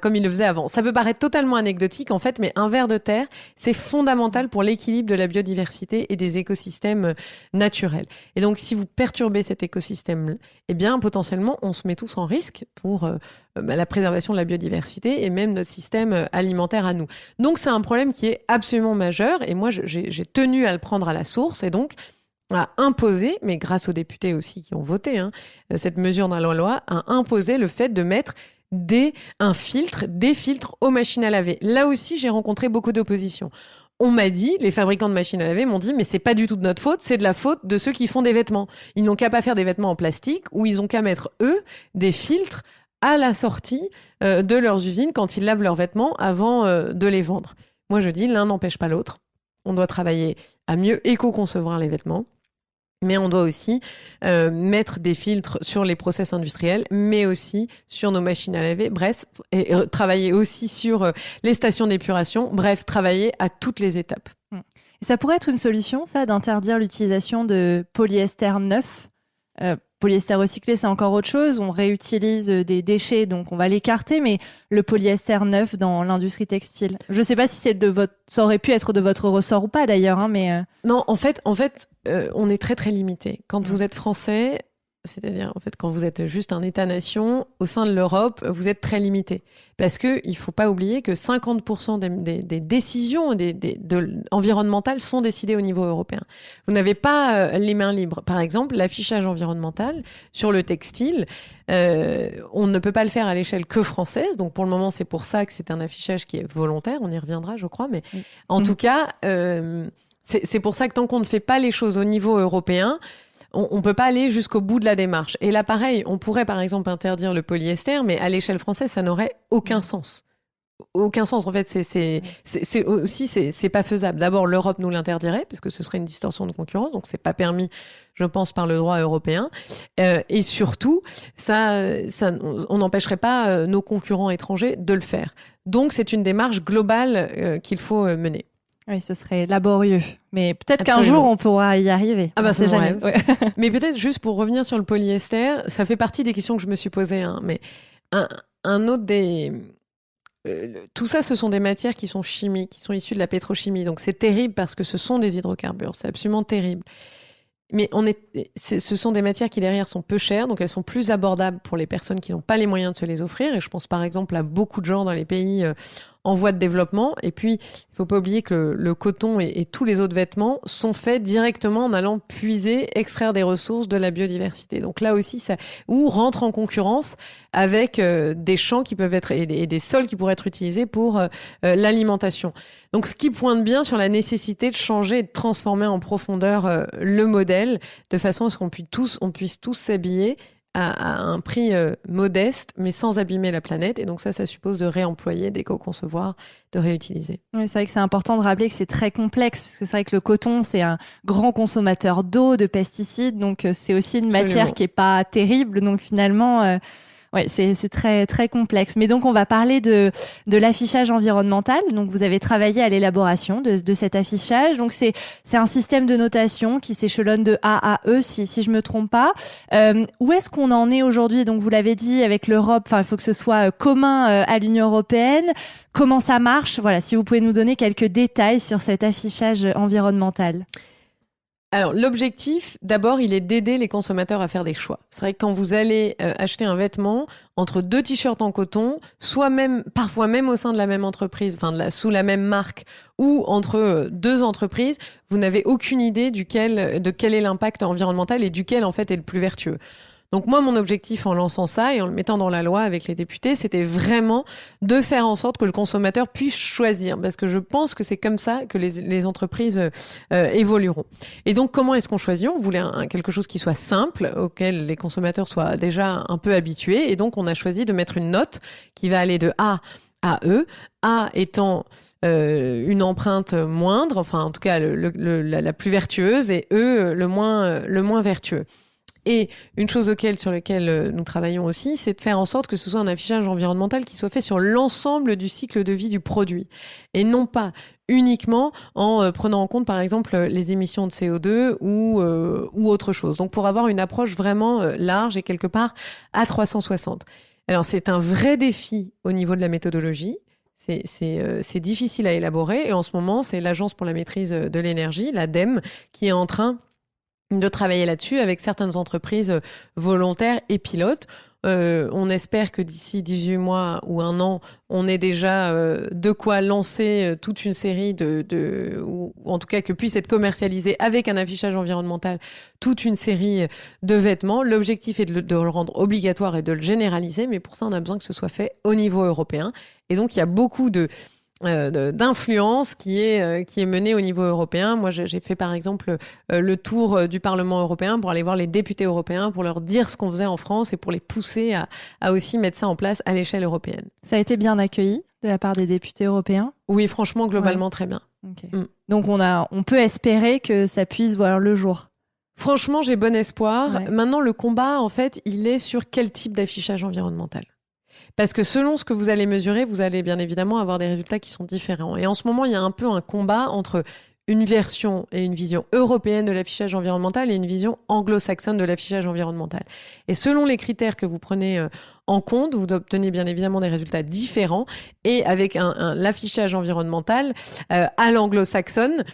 comme ils le faisaient avant. Ça peut paraître totalement anecdotique en fait, mais un ver de terre, c'est fondamental pour l'équilibre de la biodiversité et des écosystèmes naturels. Et donc si vous perturbez cet écosystème, eh bien potentiellement on se met tous en risque pour la préservation de la biodiversité et même notre système alimentaire à nous. Donc c'est un problème qui est absolument majeur et moi j'ai tenu à le prendre à la source et donc a imposé, mais grâce aux députés aussi qui ont voté cette mesure dans la loi, a imposé le fait de mettre des filtres aux machines à laver. Là aussi, j'ai rencontré beaucoup d'opposition. On m'a dit, les fabricants de machines à laver m'ont dit, mais c'est pas du tout de notre faute, c'est de la faute de ceux qui font des vêtements. Ils n'ont qu'à pas faire des vêtements en plastique ou ils ont qu'à mettre, eux, des filtres à la sortie de leurs usines quand ils lavent leurs vêtements avant de les vendre. Moi, je dis, l'un n'empêche pas l'autre. On doit travailler à mieux éco-concevoir les vêtements. Mais on doit aussi mettre des filtres sur les process industriels, mais aussi sur nos machines à laver. Bref, et travailler aussi sur les stations d'épuration. Bref, travailler à toutes les étapes. Et ça pourrait être une solution, ça, d'interdire l'utilisation de polyester neuf Polyester recyclé, c'est encore autre chose. On réutilise des déchets, donc on va l'écarter. Mais le polyester neuf dans l'industrie textile, je ne sais pas si ça aurait pu être de votre ressort ou pas d'ailleurs. Hein, mais Non, en fait, on est très très limité. Quand vous êtes français, c'est-à-dire en fait quand vous êtes juste un État-nation, au sein de l'Europe, vous êtes très limité. Parce qu'il ne faut pas oublier que 50% des décisions environnementales sont décidées au niveau européen. Vous n'avez pas les mains libres. Par exemple, l'affichage environnemental sur le textile, on ne peut pas le faire à l'échelle que française. Donc pour le moment, c'est pour ça que c'est un affichage qui est volontaire. On y reviendra, je crois. Mais en tout cas, c'est pour ça que tant qu'on ne fait pas les choses au niveau européen, on ne peut pas aller jusqu'au bout de la démarche. Et là, pareil, on pourrait par exemple interdire le polyester, mais à l'échelle française, ça n'aurait aucun sens. Aucun sens. En fait, c'est pas faisable. D'abord, l'Europe nous l'interdirait, parce que ce serait une distorsion de concurrence, donc c'est pas permis, je pense, par le droit européen. Et surtout, on n'empêcherait pas nos concurrents étrangers de le faire. Donc, c'est une démarche globale qu'il faut mener. Oui, ce serait laborieux. Mais peut-être qu'un Absolument. jour, on pourra y arriver. Ah bah, c'est c'est mon jamais. rêve. Ouais. Mais peut-être juste pour revenir sur le polyester, ça fait partie des questions que je me suis posées. Hein, mais un autre des... tout ça, ce sont des matières qui sont chimiques, qui sont issues de la pétrochimie. Donc c'est terrible parce que ce sont des hydrocarbures. C'est absolument terrible. Mais ce sont des matières qui derrière sont peu chères, donc elles sont plus abordables pour les personnes qui n'ont pas les moyens de se les offrir. Et je pense par exemple à beaucoup de gens dans les pays en voie de développement. Et puis, il ne faut pas oublier que le coton et tous les autres vêtements sont faits directement en allant puiser, extraire des ressources de la biodiversité. Donc là aussi, ou rentre en concurrence avec des champs qui peuvent être et des sols qui pourraient être utilisés pour l'alimentation. Donc, ce qui pointe bien sur la nécessité de changer et de transformer en profondeur le modèle de façon à ce qu'on puisse tous s'habiller à un prix modeste, mais sans abîmer la planète. Et donc ça suppose de réemployer, d'éco-concevoir, de réutiliser. Oui, c'est vrai que c'est important de rappeler que c'est très complexe, parce que c'est vrai que le coton, c'est un grand consommateur d'eau, de pesticides, donc c'est aussi une matière qui n'est pas terrible. Donc finalement... ouais, c'est très très complexe. Mais donc on va parler de l'affichage environnemental. Donc vous avez travaillé à l'élaboration de cet affichage. Donc c'est un système de notation qui s'échelonne de A à E, si je me trompe pas. Où est-ce qu'on en est aujourd'hui? Donc vous l'avez dit, avec l'Europe, il faut que ce soit commun à l'Union européenne. Comment ça marche? Voilà, si vous pouvez nous donner quelques détails sur cet affichage environnemental. Alors, l'objectif, d'abord, il est d'aider les consommateurs à faire des choix. C'est vrai que quand vous allez acheter un vêtement entre 2 t-shirts en coton, parfois même au sein de la même entreprise, sous la même marque, ou entre 2 entreprises, vous n'avez aucune idée de quel est l'impact environnemental et duquel, en fait, est le plus vertueux. Donc moi, mon objectif en lançant ça et en le mettant dans la loi avec les députés, c'était vraiment de faire en sorte que le consommateur puisse choisir, parce que je pense que c'est comme ça que les entreprises évolueront. Et donc, comment est-ce qu'on choisit? On voulait quelque chose qui soit simple, auquel les consommateurs soient déjà un peu habitués, et donc on a choisi de mettre une note qui va aller de A à E, A étant une empreinte moindre, enfin en tout cas la plus vertueuse, et E le moins vertueux. Et une chose sur laquelle nous travaillons aussi, c'est de faire en sorte que ce soit un affichage environnemental qui soit fait sur l'ensemble du cycle de vie du produit. Et non pas uniquement en prenant en compte, par exemple, les émissions de CO2 ou autre chose. Donc, pour avoir une approche vraiment large et quelque part à 360. Alors, c'est un vrai défi au niveau de la méthodologie. C'est difficile à élaborer. Et en ce moment, c'est l'Agence pour la maîtrise de l'énergie, l'ADEME, qui est en train de travailler là-dessus avec certaines entreprises volontaires et pilotes. On espère que d'ici 18 mois ou 1 an, on ait déjà de quoi lancer toute une série ou en tout cas que puisse être commercialisé avec un affichage environnemental toute une série de vêtements. L'objectif est de le rendre obligatoire et de le généraliser, mais pour ça, on a besoin que ce soit fait au niveau européen. Et donc, il y a beaucoup d'influence qui est menée au niveau européen. Moi, j'ai fait par exemple le tour du Parlement européen pour aller voir les députés européens, pour leur dire ce qu'on faisait en France et pour les pousser à aussi mettre ça en place à l'échelle européenne. Ça a été bien accueilli de la part des députés européens? Oui, franchement, globalement, très bien. Okay. Donc on peut espérer que ça puisse voir le jour. Franchement, j'ai bon espoir. Ouais. Maintenant, le combat, en fait, il est sur quel type d'affichage environnemental. Parce que selon ce que vous allez mesurer, vous allez bien évidemment avoir des résultats qui sont différents. Et en ce moment, il y a un peu un combat entre une version et une vision européenne de l'affichage environnemental et une vision anglo-saxonne de l'affichage environnemental. Et selon les critères que vous prenez en compte, vous obtenez bien évidemment des résultats différents. Et avec l'affichage environnemental à l'anglo-saxonne,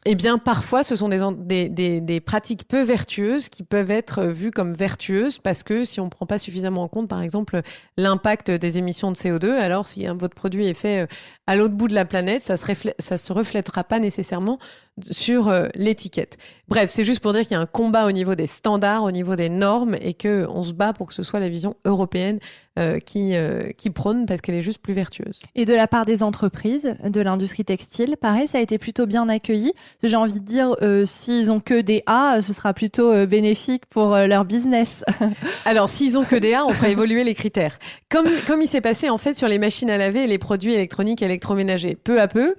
eh bien, parfois, ce sont des pratiques peu vertueuses qui peuvent être vues comme vertueuses parce que si on ne prend pas suffisamment en compte, par exemple, l'impact des émissions de CO2, alors si votre produit est fait à l'autre bout de la planète, ça se reflètera pas nécessairement sur l'étiquette. Bref, c'est juste pour dire qu'il y a un combat au niveau des standards, au niveau des normes et qu'on se bat pour que ce soit la vision européenne qui prône parce qu'elle est juste plus vertueuse. Et de la part des entreprises, de l'industrie textile, pareil, ça a été plutôt bien accueilli. J'ai envie de dire, s'ils ont que des A, ce sera plutôt bénéfique pour leur business. Alors, s'ils ont que des A, on fera évoluer les critères. Comme il s'est passé en fait sur les machines à laver et les produits électroniques et électroménagers. Peu à peu,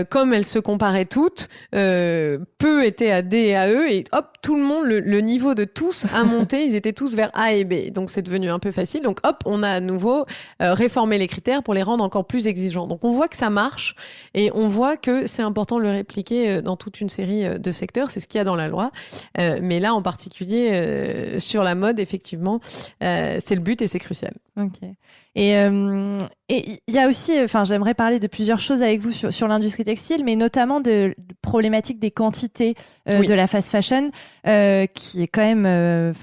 comme elles se comparaient toutes, peu étaient à D et à E et hop, tout le monde, le niveau de tous a monté, ils étaient tous vers A et B. Donc c'est devenu un peu facile. Donc hop, on a à nouveau réformé les critères pour les rendre encore plus exigeants. Donc on voit que ça marche et on voit que c'est important de le répliquer dans toute une série de secteurs. C'est ce qu'il y a dans la loi. Mais là, en particulier, sur la mode, effectivement, c'est le but et c'est crucial. Ok. Et il y a aussi, j'aimerais parler de plusieurs choses avec vous sur l'industrie textile, mais notamment de problématiques des quantités de la fast fashion, qui est quand même,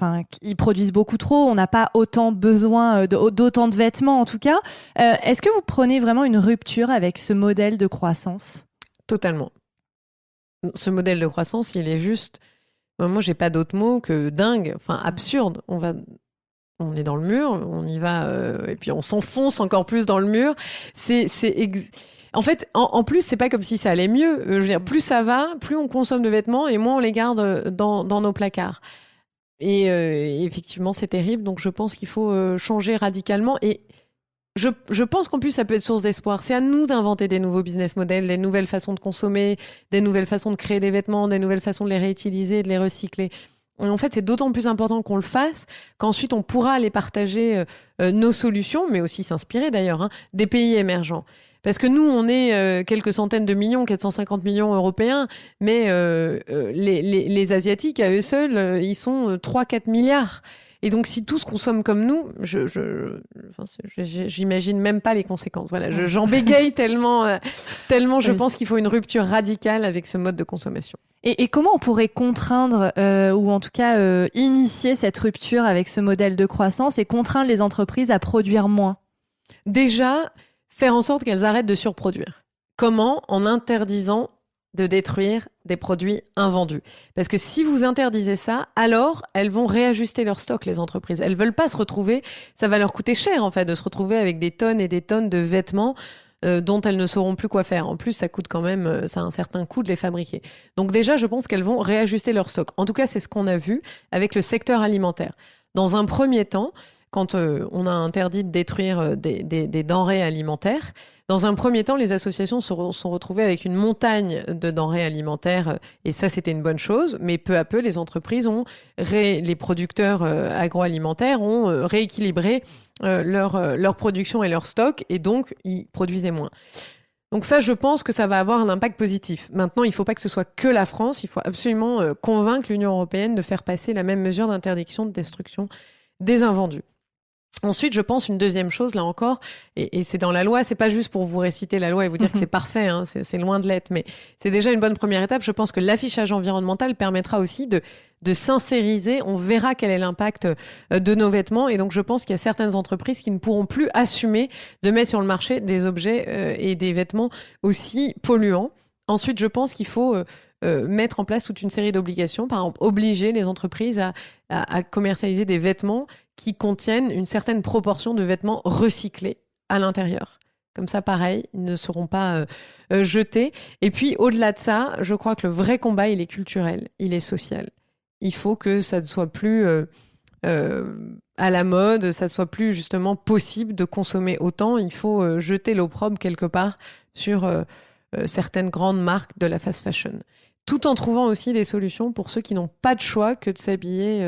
ils produisent beaucoup trop. On n'a pas autant besoin d'autant de vêtements, en tout cas. Est-ce que vous prenez vraiment une rupture avec ce modèle de croissance ? Totalement. Ce modèle de croissance, il est juste, moi, j'ai pas d'autre mot que dingue, absurde. On est dans le mur, on y va, et puis on s'enfonce encore plus dans le mur. En fait, en plus, c'est pas comme si ça allait mieux. Je veux dire, plus ça va, plus on consomme de vêtements et moins on les garde dans nos placards. Et effectivement, c'est terrible. Donc, je pense qu'il faut changer radicalement. Et je pense qu'en plus, ça peut être source d'espoir. C'est à nous d'inventer des nouveaux business models, des nouvelles façons de consommer, des nouvelles façons de créer des vêtements, des nouvelles façons de les réutiliser, de les recycler. Et en fait, c'est d'autant plus important qu'on le fasse qu'ensuite on pourra aller partager nos solutions, mais aussi s'inspirer d'ailleurs des pays émergents. Parce que nous, on est quelques centaines de millions, 450 millions européens, mais les Asiatiques, à eux seuls, ils sont 3-4 milliards. Et donc, si tous consomment comme nous, j'imagine même pas les conséquences. Voilà, j'en bégaye tellement je pense qu'il faut une rupture radicale avec ce mode de consommation. Et comment on pourrait contraindre, ou en tout cas initier cette rupture avec ce modèle de croissance et contraindre les entreprises à produire moins ? Déjà, faire en sorte qu'elles arrêtent de surproduire. Comment ? En interdisant de détruire des produits invendus. Parce que si vous interdisez ça, alors elles vont réajuster leur stock, les entreprises. Elles veulent pas se retrouver, ça va leur coûter cher en fait de se retrouver avec des tonnes et des tonnes de vêtements dont elles ne sauront plus quoi faire. En plus, ça coûte quand même, ça a un certain coût de les fabriquer. Donc déjà, je pense qu'elles vont réajuster leur stock. En tout cas, c'est ce qu'on a vu avec le secteur alimentaire. Dans un premier temps, quand on a interdit de détruire des denrées alimentaires, dans un premier temps, les associations se sont retrouvées avec une montagne de denrées alimentaires, et ça, c'était une bonne chose. Mais peu à peu, les entreprises les producteurs agroalimentaires ont rééquilibré leur production et leur stock, et donc, ils produisaient moins. Donc ça, je pense que ça va avoir un impact positif. Maintenant, il ne faut pas que ce soit que la France. Il faut absolument convaincre l'Union européenne de faire passer la même mesure d'interdiction de destruction des invendus. Ensuite, je pense une deuxième chose, là encore, et c'est dans la loi, c'est pas juste pour vous réciter la loi et vous dire que c'est parfait, c'est loin de l'être, mais c'est déjà une bonne première étape. Je pense que l'affichage environnemental permettra aussi de sincériser, on verra quel est l'impact de nos vêtements, et donc je pense qu'il y a certaines entreprises qui ne pourront plus assumer de mettre sur le marché des objets et des vêtements aussi polluants. Ensuite, je pense qu'il faut mettre en place toute une série d'obligations, par exemple obliger les entreprises à commercialiser des vêtements qui contiennent une certaine proportion de vêtements recyclés à l'intérieur. Comme ça, pareil, ils ne seront pas jetés. Et puis, au-delà de ça, je crois que le vrai combat, il est culturel, il est social. Il faut que ça ne soit plus à la mode, ça ne soit plus justement possible de consommer autant. Il faut jeter l'opprobre quelque part sur certaines grandes marques de la fast fashion. Tout en trouvant aussi des solutions pour ceux qui n'ont pas de choix que de s'habiller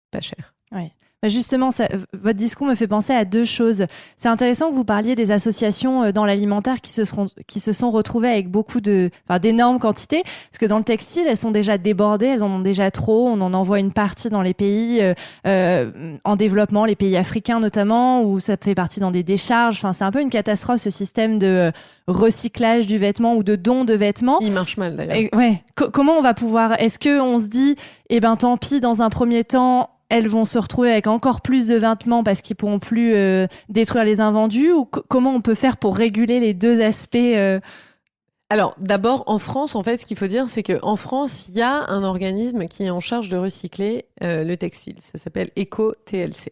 pas cher. Oui. Justement, votre discours me fait penser à deux choses. C'est intéressant que vous parliez des associations dans l'alimentaire qui se sont retrouvées avec d'énormes quantités, parce que dans le textile, elles sont déjà débordées, elles en ont déjà trop. On en envoie une partie dans les pays en développement, les pays africains notamment, où ça fait partie dans des décharges. Enfin, c'est un peu une catastrophe, ce système de recyclage du vêtement ou de don de vêtements. Il marche mal d'ailleurs. Comment on va pouvoir... Est-ce qu'on se dit, tant pis, dans un premier temps, elles vont se retrouver avec encore plus de vêtements parce qu'ils pourront plus détruire les invendus, ou comment on peut faire pour réguler les deux aspects Alors, d'abord, en France, en fait, ce qu'il faut dire, c'est qu'en France, il y a un organisme qui est en charge de recycler le textile. Ça s'appelle EcoTLC.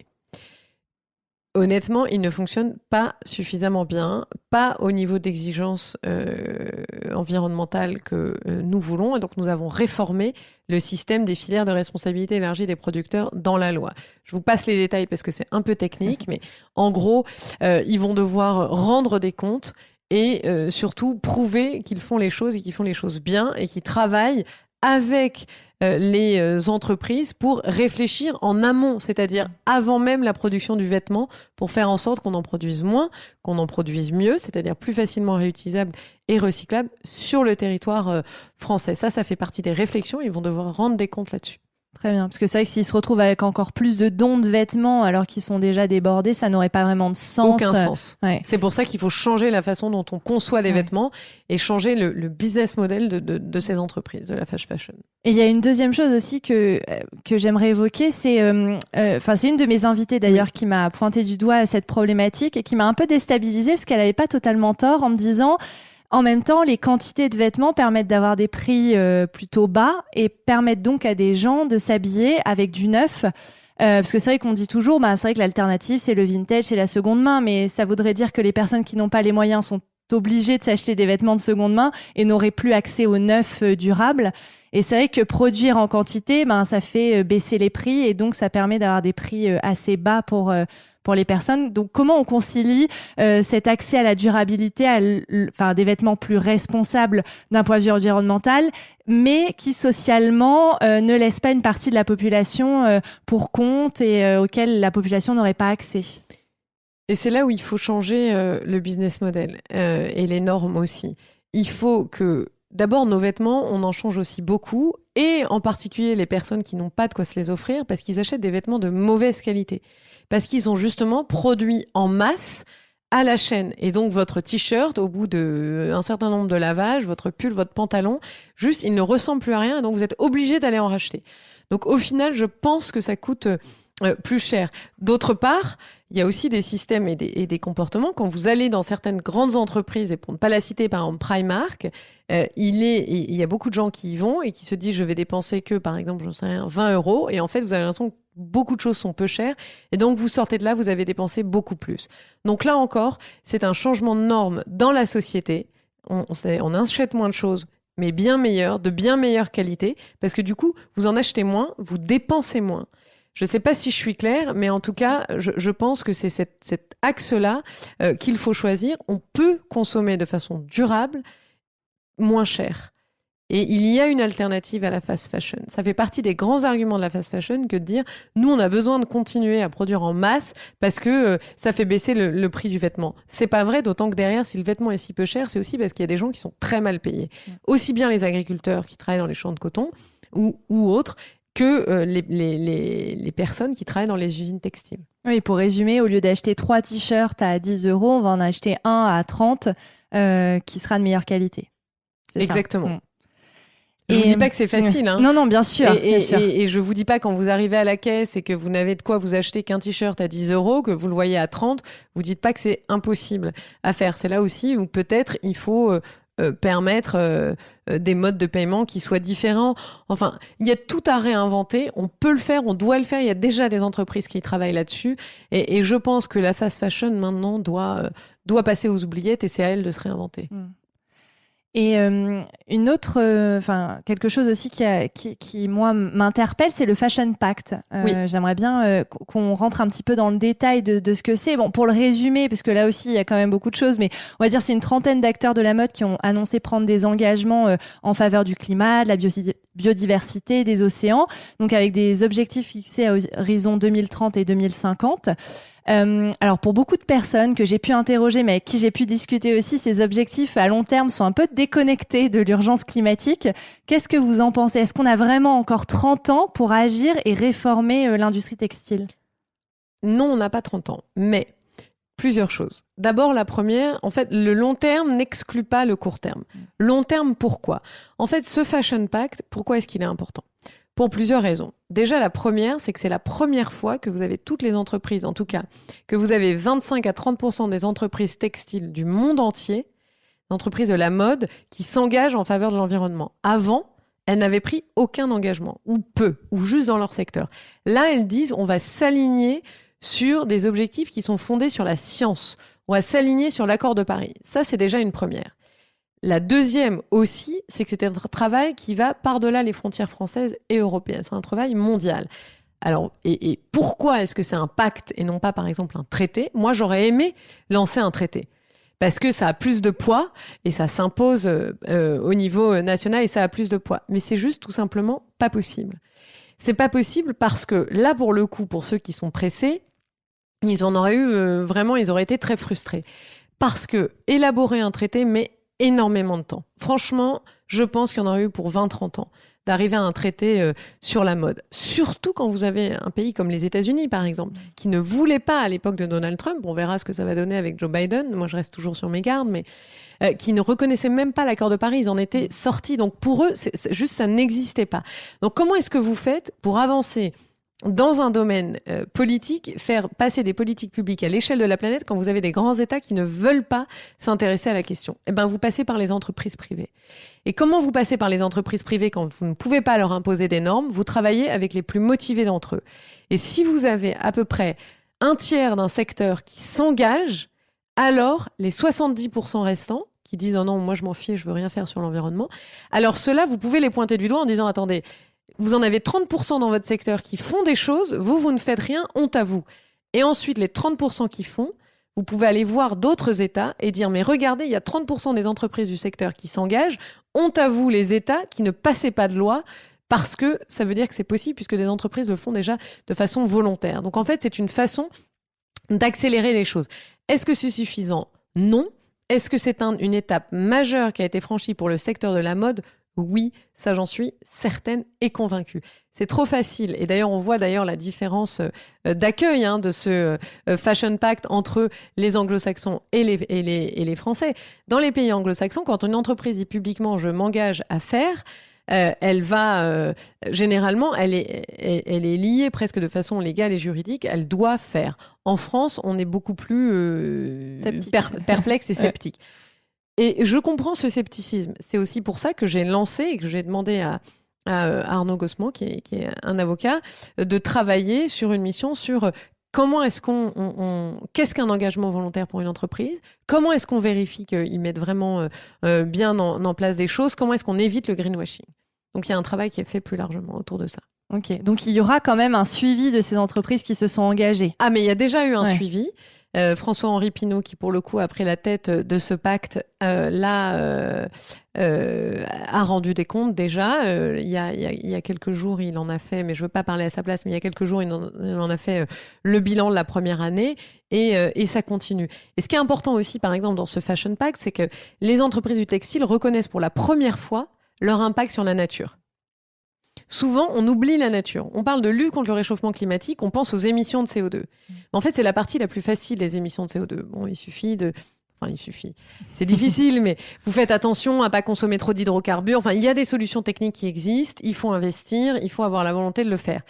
Honnêtement, il ne fonctionne pas suffisamment bien, pas au niveau d'exigence environnementale que nous voulons. Et donc, nous avons réformé le système des filières de responsabilité élargie des producteurs dans la loi. Je vous passe les détails parce que c'est un peu technique, mais en gros, ils vont devoir rendre des comptes et surtout prouver qu'ils font les choses et qu'ils font les choses bien et qu'ils travaillent avec les entreprises pour réfléchir en amont, c'est-à-dire avant même la production du vêtement, pour faire en sorte qu'on en produise moins, qu'on en produise mieux, c'est-à-dire plus facilement réutilisable et recyclable sur le territoire français. Ça fait partie des réflexions, ils vont devoir rendre des comptes là-dessus. Très bien, parce que c'est vrai que s'ils se retrouvent avec encore plus de dons de vêtements alors qu'ils sont déjà débordés, ça n'aurait pas vraiment de sens. Aucun sens. Ouais. C'est pour ça qu'il faut changer la façon dont on conçoit les vêtements et changer le business model de ces entreprises, de la fast fashion. Et il y a une deuxième chose aussi que j'aimerais évoquer, c'est une de mes invitées d'ailleurs qui m'a pointé du doigt cette problématique et qui m'a un peu déstabilisée parce qu'elle n'avait pas totalement tort en me disant... En même temps, les quantités de vêtements permettent d'avoir des prix plutôt bas et permettent donc à des gens de s'habiller avec du neuf. Parce que c'est vrai qu'on dit toujours, c'est vrai que l'alternative, c'est le vintage, c'est la seconde main, mais ça voudrait dire que les personnes qui n'ont pas les moyens sont obligées de s'acheter des vêtements de seconde main et n'auraient plus accès au neuf durable. Et c'est vrai que produire en quantité, ça fait baisser les prix et donc ça permet d'avoir des prix assez bas pour les personnes. Donc, comment on concilie cet accès à la durabilité, des vêtements plus responsables d'un point de vue environnemental, mais qui socialement ne laisse pas une partie de la population pour compte et auquel la population n'aurait pas accès? Et c'est là où il faut changer le business model et les normes aussi. Il faut que, d'abord, nos vêtements, on en change aussi beaucoup, et en particulier les personnes qui n'ont pas de quoi se les offrir, parce qu'ils achètent des vêtements de mauvaise qualité. Parce qu'ils sont justement produits en masse à la chaîne. Et donc, votre t-shirt, au bout d'un certain nombre de lavages, votre pull, votre pantalon, juste, il ne ressemble plus à rien. Et donc, vous êtes obligé d'aller en racheter. Donc, au final, je pense que ça coûte plus cher. D'autre part, il y a aussi des systèmes et des comportements. Quand vous allez dans certaines grandes entreprises, et pour ne pas la citer, par exemple Primark, il y a beaucoup de gens qui y vont et qui se disent je vais dépenser que, par exemple, 20 €. Et en fait, vous avez l'impression que beaucoup de choses sont peu chères. Et donc, vous sortez de là, vous avez dépensé beaucoup plus. Donc là encore, c'est un changement de norme dans la société. On achète moins de choses, mais bien meilleures, de bien meilleure qualité. Parce que du coup, vous en achetez moins, vous dépensez moins. Je ne sais pas si je suis claire, mais en tout cas, je pense que c'est cet axe-là qu'il faut choisir. On peut consommer de façon durable, moins cher. Et il y a une alternative à la fast fashion. Ça fait partie des grands arguments de la fast fashion que de dire nous, on a besoin de continuer à produire en masse parce que ça fait baisser le prix du vêtement. C'est pas vrai, d'autant que derrière, si le vêtement est si peu cher, c'est aussi parce qu'il y a des gens qui sont très mal payés. Aussi bien les agriculteurs qui travaillent dans les champs de coton ou autres, que les personnes qui travaillent dans les usines textiles. Oui, pour résumer, au lieu d'acheter 3 t-shirts à 10 €, on va en acheter un à 30 qui sera de meilleure qualité. C'est exactement. Ça. Je vous dis pas que c'est facile. Hein. Non, bien sûr. Et je vous dis pas quand vous arrivez à la caisse et que vous n'avez de quoi vous acheter qu'un t-shirt à 10 €, que vous le voyez à 30, vous dites pas que c'est impossible à faire. C'est là aussi où peut-être il faut permettre des modes de paiement qui soient différents. Enfin, il y a tout à réinventer. On peut le faire, on doit le faire. Il y a déjà des entreprises qui travaillent là-dessus. Et je pense que la fast fashion, maintenant, doit passer aux oubliettes et c'est à elle de se réinventer. Et une autre, quelque chose aussi qui moi m'interpelle, c'est le Fashion Pact. Oui. J'aimerais bien qu'on rentre un petit peu dans le détail de ce que c'est. Bon, pour le résumer, parce que là aussi il y a quand même beaucoup de choses, mais on va dire c'est une trentaine d'acteurs de la mode qui ont annoncé prendre des engagements en faveur du climat, de la biodiversité, des océans, donc avec des objectifs fixés à horizon 2030 et 2050. Alors pour beaucoup de personnes que j'ai pu interroger, mais avec qui j'ai pu discuter aussi, ces objectifs à long terme sont un peu déconnectés de l'urgence climatique. Qu'est-ce que vous en pensez ? Est-ce qu'on a vraiment encore 30 ans pour agir et réformer l'industrie textile ? Non, on n'a pas 30 ans, mais plusieurs choses. D'abord, la première, en fait, le long terme n'exclut pas le court terme. Long terme, pourquoi ? En fait, ce Fashion Pact, pourquoi est-ce qu'il est important ? Pour plusieurs raisons. Déjà, la première, c'est que c'est la première fois que vous avez toutes les entreprises, en tout cas, que vous avez 25 à 30% des entreprises textiles du monde entier, d'entreprises de la mode, qui s'engagent en faveur de l'environnement. Avant, elles n'avaient pris aucun engagement, ou peu, ou juste dans leur secteur. Là, elles disent, on va s'aligner sur des objectifs qui sont fondés sur la science. On va s'aligner sur l'accord de Paris. Ça, c'est déjà une première. La deuxième aussi, c'est que c'est un travail qui va par-delà les frontières françaises et européennes. C'est un travail mondial. Alors, et pourquoi est-ce que c'est un pacte et non pas, par exemple, un traité ? Moi, j'aurais aimé lancer un traité parce que ça a plus de poids et ça s'impose au niveau national et ça a plus de poids. Mais c'est juste tout simplement pas possible. C'est pas possible parce que là, pour le coup, pour ceux qui sont pressés, ils en auraient eu vraiment, ils auraient été très frustrés. Parce que élaborer un traité, mais énormément de temps. Franchement, je pense qu'il y en aurait eu pour 20-30 ans d'arriver à un traité sur la mode. Surtout quand vous avez un pays comme les États-Unis, par exemple, qui ne voulait pas à l'époque de Donald Trump, on verra ce que ça va donner avec Joe Biden, moi je reste toujours sur mes gardes, mais qui ne reconnaissait même pas l'accord de Paris, ils en étaient sortis. Donc pour eux, c'est juste ça n'existait pas. Donc comment est-ce que vous faites pour avancer dans un domaine politique, faire passer des politiques publiques à l'échelle de la planète quand vous avez des grands États qui ne veulent pas s'intéresser à la question ? Eh ben, vous passez par les entreprises privées. Et comment vous passez par les entreprises privées quand vous ne pouvez pas leur imposer des normes ? Vous travaillez avec les plus motivés d'entre eux. Et si vous avez à peu près un tiers d'un secteur qui s'engage, alors les 70% restants, qui disent « Oh non, moi je m'en fiche, je veux rien faire sur l'environnement », alors ceux-là, vous pouvez les pointer du doigt en disant « Attendez, vous en avez 30% dans votre secteur qui font des choses, vous ne faites rien, honte à vous. » Et ensuite, les 30% qui font, vous pouvez aller voir d'autres États et dire « Mais regardez, il y a 30% des entreprises du secteur qui s'engagent, honte à vous les États qui ne passaient pas de loi, parce que ça veut dire que c'est possible puisque des entreprises le font déjà de façon volontaire. » Donc en fait, c'est une façon d'accélérer les choses. Est-ce que c'est suffisant ? Non. Est-ce que c'est une étape majeure qui a été franchie pour le secteur de la mode ? Oui, ça j'en suis certaine et convaincue. C'est trop facile. Et d'ailleurs, on voit la différence d'accueil de ce Fashion Pact entre les anglo-saxons et les Français. Dans les pays anglo-saxons, quand une entreprise dit publiquement « je m'engage à faire », elle va généralement, elle est liée presque de façon légale et juridique, elle doit faire. En France, on est beaucoup plus perplexe et sceptique. Et je comprends ce scepticisme. C'est aussi pour ça que j'ai lancé et que j'ai demandé à Arnaud Gosselin, qui est un avocat, de travailler sur une mission sur comment est-ce qu'est-ce qu'un engagement volontaire pour une entreprise ? Comment est-ce qu'on vérifie qu'ils mettent vraiment bien en place des choses ? Comment est-ce qu'on évite le greenwashing ? Donc il y a un travail qui est fait plus largement autour de ça. Ok, donc il y aura quand même un suivi de ces entreprises qui se sont engagées. Ah, mais il y a déjà eu un suivi. François-Henri Pinault, qui pour le coup a pris la tête de ce pacte, a rendu des comptes déjà. Il y a quelques jours, il en a fait, mais je ne veux pas parler à sa place, mais il y a quelques jours, il en a fait le bilan de la première année et ça continue. Et ce qui est important aussi, par exemple, dans ce Fashion Pact, c'est que les entreprises du textile reconnaissent pour la première fois leur impact sur la nature. Souvent, on oublie la nature. On parle de lutte contre le réchauffement climatique, on pense aux émissions de CO2. Mais en fait, c'est la partie la plus facile, les émissions de CO2. Bon, il suffit. C'est difficile, mais vous faites attention à pas consommer trop d'hydrocarbures. Enfin, il y a des solutions techniques qui existent. Il faut investir, il faut avoir la volonté de le faire.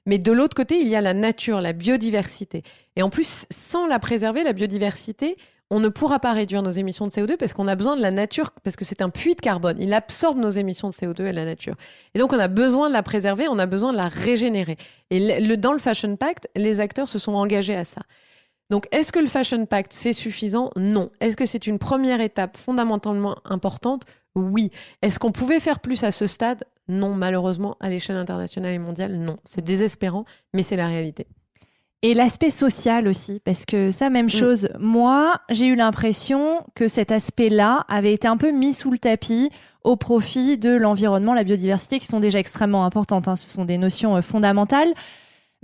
Mais de l'autre côté, il y a la nature, la biodiversité. Et en plus, sans la préserver, la biodiversité, on ne pourra pas réduire nos émissions de CO2 parce qu'on a besoin de la nature, parce que c'est un puits de carbone. Il absorbe nos émissions de CO2 et la nature. Et donc, on a besoin de la préserver, on a besoin de la régénérer. Et dans le Fashion Pact, les acteurs se sont engagés à ça. Donc, est-ce que le Fashion Pact, c'est suffisant ? Non. Est-ce que c'est une première étape fondamentalement importante ? Oui. Est-ce qu'on pouvait faire plus à ce stade ? Non, malheureusement, à l'échelle internationale et mondiale, non. C'est désespérant, mais c'est la réalité. Et l'aspect social aussi, parce que ça, même chose. Moi, j'ai eu l'impression que cet aspect-là avait été un peu mis sous le tapis au profit de l'environnement, la biodiversité, qui sont déjà extrêmement importantes. Ce sont des notions fondamentales.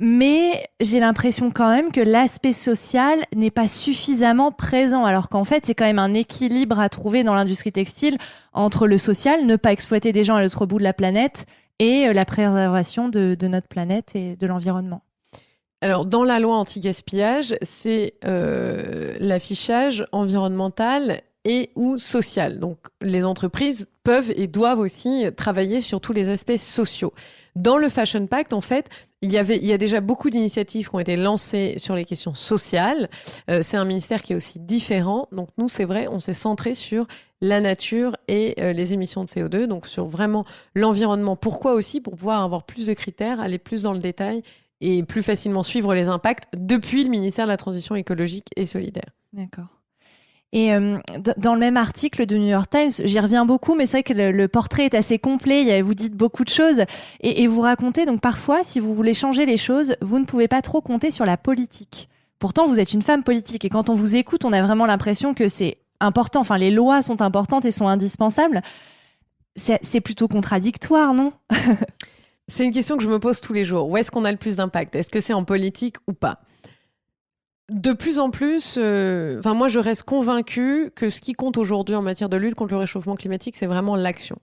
Mais j'ai l'impression quand même que l'aspect social n'est pas suffisamment présent, alors qu'en fait, c'est quand même un équilibre à trouver dans l'industrie textile entre le social, ne pas exploiter des gens à l'autre bout de la planète, et la préservation de notre planète et de l'environnement. Alors, dans la loi anti-gaspillage, c'est l'affichage environnemental et ou social. Donc, les entreprises peuvent et doivent aussi travailler sur tous les aspects sociaux. Dans le Fashion Pact, en fait, il y a déjà beaucoup d'initiatives qui ont été lancées sur les questions sociales. C'est un ministère qui est aussi différent. Donc, nous, c'est vrai, on s'est centré sur la nature et les émissions de CO2, donc sur vraiment l'environnement. Pourquoi aussi ? Pour pouvoir avoir plus de critères, aller plus dans le détail et plus facilement suivre les impacts depuis le ministère de la Transition écologique et solidaire. D'accord. Et dans le même article de New York Times, j'y reviens beaucoup, mais c'est vrai que le portrait est assez complet, vous dites beaucoup de choses, et vous racontez, donc parfois, si vous voulez changer les choses, vous ne pouvez pas trop compter sur la politique. Pourtant, vous êtes une femme politique, et quand on vous écoute, on a vraiment l'impression que c'est important, enfin les lois sont importantes et sont indispensables. C'est plutôt contradictoire, non ? C'est une question que je me pose tous les jours. Où est-ce qu'on a le plus d'impact ? Est-ce que c'est en politique ou pas ? De plus en plus, moi je reste convaincue que ce qui compte aujourd'hui en matière de lutte contre le réchauffement climatique, c'est vraiment l'action.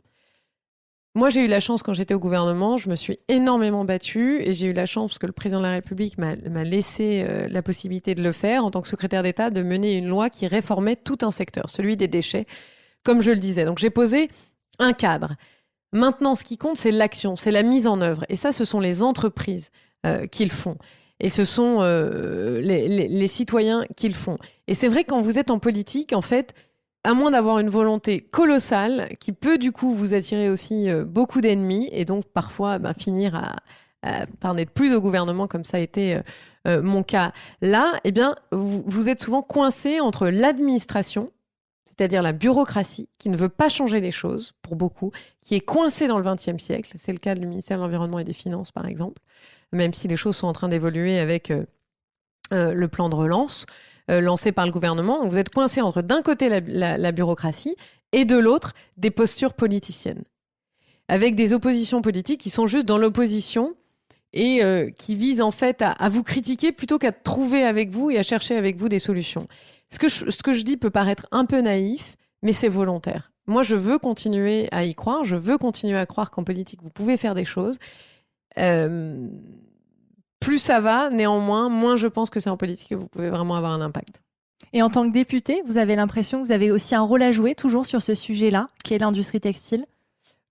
Moi j'ai eu la chance quand j'étais au gouvernement, je me suis énormément battue et j'ai eu la chance parce que le président de la République m'a laissé la possibilité de le faire en tant que secrétaire d'État, de mener une loi qui réformait tout un secteur, celui des déchets, comme je le disais. Donc j'ai posé un cadre. Maintenant, ce qui compte, c'est l'action, c'est la mise en œuvre. Et ça, ce sont les entreprises qui le font. Et ce sont les citoyens qui le font. Et c'est vrai que quand vous êtes en politique, en fait, à moins d'avoir une volonté colossale, qui peut du coup vous attirer aussi beaucoup d'ennemis, et donc parfois finir par n'être plus au gouvernement, comme ça a été mon cas là, eh bien, vous êtes souvent coincé entre l'administration, c'est-à-dire la bureaucratie, qui ne veut pas changer les choses, pour beaucoup, qui est coincée dans le XXe siècle. C'est le cas du ministère de l'Environnement et des Finances, par exemple, même si les choses sont en train d'évoluer avec le plan de relance lancé par le gouvernement. Vous êtes coincé entre, d'un côté, la bureaucratie, et de l'autre, des postures politiciennes, avec des oppositions politiques qui sont juste dans l'opposition et qui visent en fait à vous critiquer plutôt qu'à trouver avec vous et à chercher avec vous des solutions. Ce que je dis peut paraître un peu naïf, mais c'est volontaire. Moi, je veux continuer à y croire. Je veux continuer à croire qu'en politique, vous pouvez faire des choses. Plus ça va, néanmoins, moins je pense que c'est en politique que vous pouvez vraiment avoir un impact. Et en tant que député, vous avez l'impression que vous avez aussi un rôle à jouer, toujours sur ce sujet-là, qui est l'industrie textile ?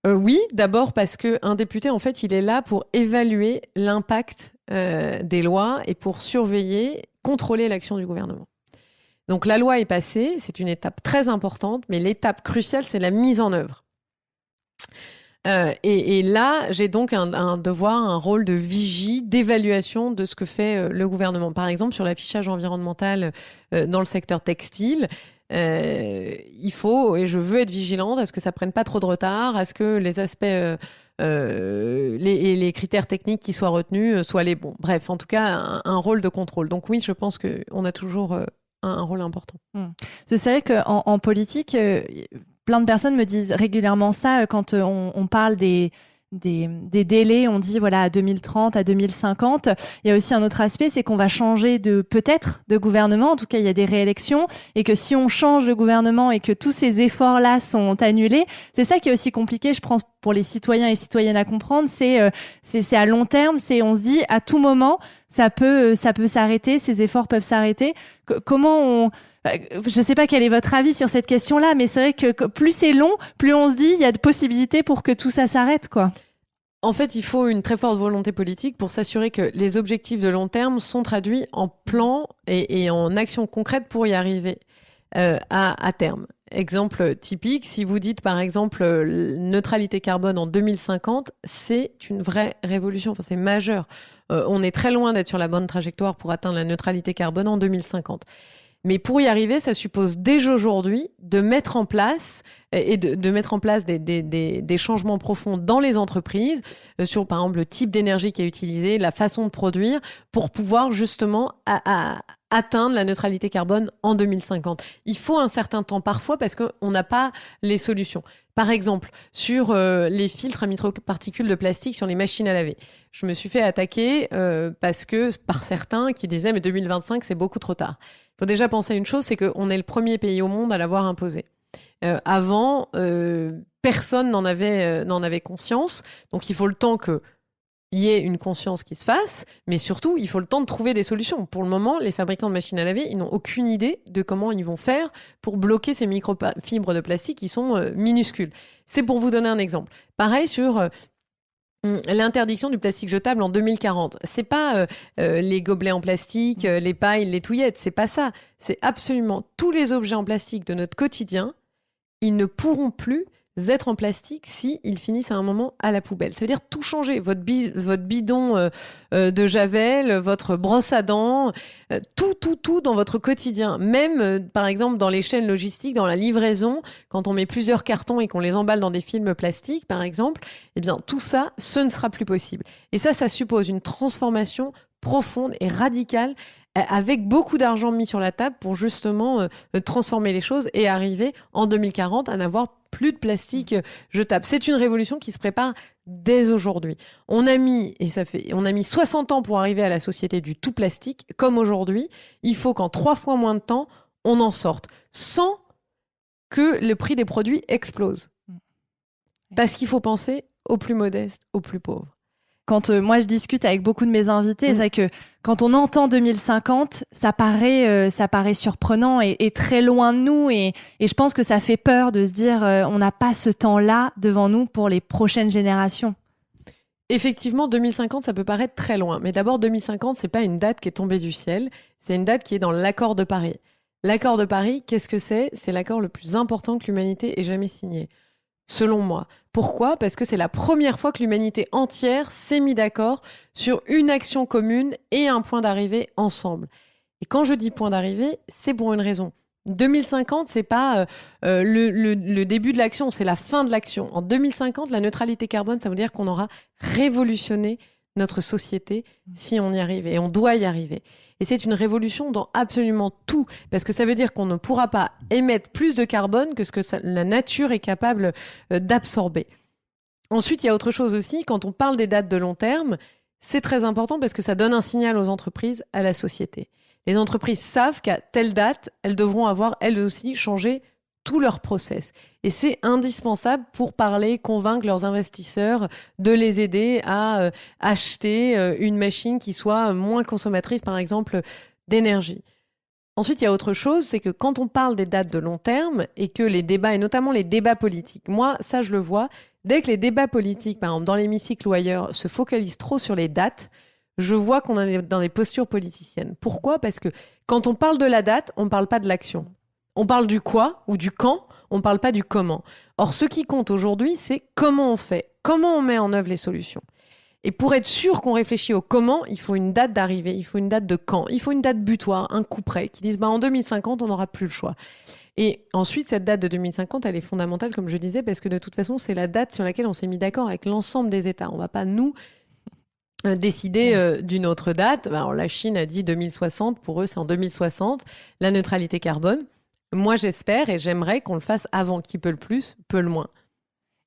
Oui, d'abord parce qu'un député, en fait, il est là pour évaluer l'impact des lois et pour surveiller, contrôler l'action du gouvernement. Donc la loi est passée, c'est une étape très importante, mais l'étape cruciale, c'est la mise en œuvre. Et là, j'ai donc un devoir, un rôle de vigie, d'évaluation de ce que fait le gouvernement. Par exemple, sur l'affichage environnemental dans le secteur textile, il faut, et je veux être vigilante à ce que ça prenne pas trop de retard, à ce que les aspects, les critères techniques qui soient retenus soient les bons. Bref, en tout cas, un rôle de contrôle. Donc oui, je pense qu'on a toujours un rôle important. C'est vrai qu'en politique, plein de personnes me disent régulièrement ça quand on parle des délais, on dit voilà à 2030, à 2050. Il y a aussi un autre aspect, c'est qu'on va changer peut-être de gouvernement. En tout cas, il y a des réélections et que si on change de gouvernement et que tous ces efforts-là sont annulés, c'est ça qui est aussi compliqué, je pense, pour les citoyens et citoyennes à comprendre. C'est à long terme. On se dit à tout moment, ça peut s'arrêter, ces efforts peuvent s'arrêter. Comment je ne sais pas quel est votre avis sur cette question-là, mais c'est vrai que plus c'est long, plus on se dit il y a de possibilités pour que tout ça s'arrête, quoi. En fait, il faut une très forte volonté politique pour s'assurer que les objectifs de long terme sont traduits en plans et en actions concrètes pour y arriver à terme. Exemple typique, si vous dites par exemple neutralité carbone en 2050, c'est une vraie révolution, enfin, c'est majeur. On est très loin d'être sur la bonne trajectoire pour atteindre la neutralité carbone en 2050. Mais pour y arriver, ça suppose déjà aujourd'hui de mettre en place de mettre en place des changements profonds dans les entreprises sur, par exemple, le type d'énergie qui est utilisé, la façon de produire, pour pouvoir justement atteindre la neutralité carbone en 2050. Il faut un certain temps parfois parce qu'on n'a pas les solutions. Par exemple, sur les filtres à microparticules de plastique sur les machines à laver. Je me suis fait attaquer par certains qui disaient « mais 2025, c'est beaucoup trop tard ». Il faut déjà penser à une chose, c'est qu'on est le premier pays au monde à l'avoir imposé. Avant, personne n'en avait conscience. Donc, il faut le temps qu'il y ait une conscience qui se fasse, mais surtout, il faut le temps de trouver des solutions. Pour le moment, les fabricants de machines à laver, ils n'ont aucune idée de comment ils vont faire pour bloquer ces microfibres de plastique qui sont minuscules. C'est pour vous donner un exemple. Pareil sur l'interdiction du plastique jetable en 2040. C'est pas les gobelets en plastique, les pailles, les touillettes, c'est pas ça. C'est absolument tous les objets en plastique de notre quotidien. Ils ne pourront plus être en plastique s'ils finissent à un moment à la poubelle. Ça veut dire tout changer. Votre bidon de Javel, votre brosse à dents, tout dans votre quotidien. Même, par exemple, dans les chaînes logistiques, dans la livraison, quand on met plusieurs cartons et qu'on les emballe dans des films plastiques, par exemple, eh bien, tout ça, ce ne sera plus possible. Et ça suppose une transformation profonde et radicale avec beaucoup d'argent mis sur la table pour justement transformer les choses et arriver en 2040 à n'avoir plus de plastique jetable. C'est une révolution qui se prépare dès aujourd'hui. On a mis 60 ans pour arriver à la société du tout plastique. Comme aujourd'hui, il faut qu'en 3 fois moins de temps, on en sorte sans que le prix des produits explose. Parce qu'il faut penser aux plus modestes, aux plus pauvres. Quand moi je discute avec beaucoup de mes invités, c'est vrai que quand on entend 2050, ça paraît surprenant et très loin de nous et je pense que ça fait peur de se dire on n'a pas ce temps-là devant nous pour les prochaines générations. Effectivement, 2050, ça peut paraître très loin. Mais d'abord, 2050, c'est pas une date qui est tombée du ciel. C'est une date qui est dans l'accord de Paris. L'accord de Paris, qu'est-ce que c'est ? C'est l'accord le plus important que l'humanité ait jamais signé. Selon moi. Pourquoi ? Parce que c'est la première fois que l'humanité entière s'est mis d'accord sur une action commune et un point d'arrivée ensemble. Et quand je dis point d'arrivée, c'est pour une raison. 2050, c'est pas le début de l'action, c'est la fin de l'action. En 2050, la neutralité carbone, ça veut dire qu'on aura révolutionné notre société si on y arrive. Et on doit y arriver. Et c'est une révolution dans absolument tout, parce que ça veut dire qu'on ne pourra pas émettre plus de carbone que ce que la nature est capable d'absorber. Ensuite, il y a autre chose aussi, quand on parle des dates de long terme, c'est très important parce que ça donne un signal aux entreprises, à la société. Les entreprises savent qu'à telle date, elles devront avoir, elles aussi, changé tout leur process. Et c'est indispensable pour convaincre leurs investisseurs de les aider à acheter une machine qui soit moins consommatrice, par exemple, d'énergie. Ensuite, il y a autre chose, c'est que quand on parle des dates de long terme et que les débats, et notamment les débats politiques, moi, ça, je le vois, dès que les débats politiques, par exemple, dans l'hémicycle ou ailleurs, se focalisent trop sur les dates, je vois qu'on est dans des postures politiciennes. Pourquoi ? Parce que quand on parle de la date, on ne parle pas de l'action. On parle du quoi ou du quand, on ne parle pas du comment. Or, ce qui compte aujourd'hui, c'est comment on fait, comment on met en œuvre les solutions. Et pour être sûr qu'on réfléchit au comment, il faut une date d'arrivée, il faut une date de quand, il faut une date butoir, un coup près, qui disent en 2050, on n'aura plus le choix. Et ensuite, cette date de 2050, elle est fondamentale, comme je disais, parce que de toute façon, c'est la date sur laquelle on s'est mis d'accord avec l'ensemble des États. On ne va pas, nous, décider d'une autre date. Alors, la Chine a dit 2060, pour eux, c'est en 2060, la neutralité carbone. Moi, j'espère et j'aimerais qu'on le fasse avant. Qui peut le plus, peut le moins.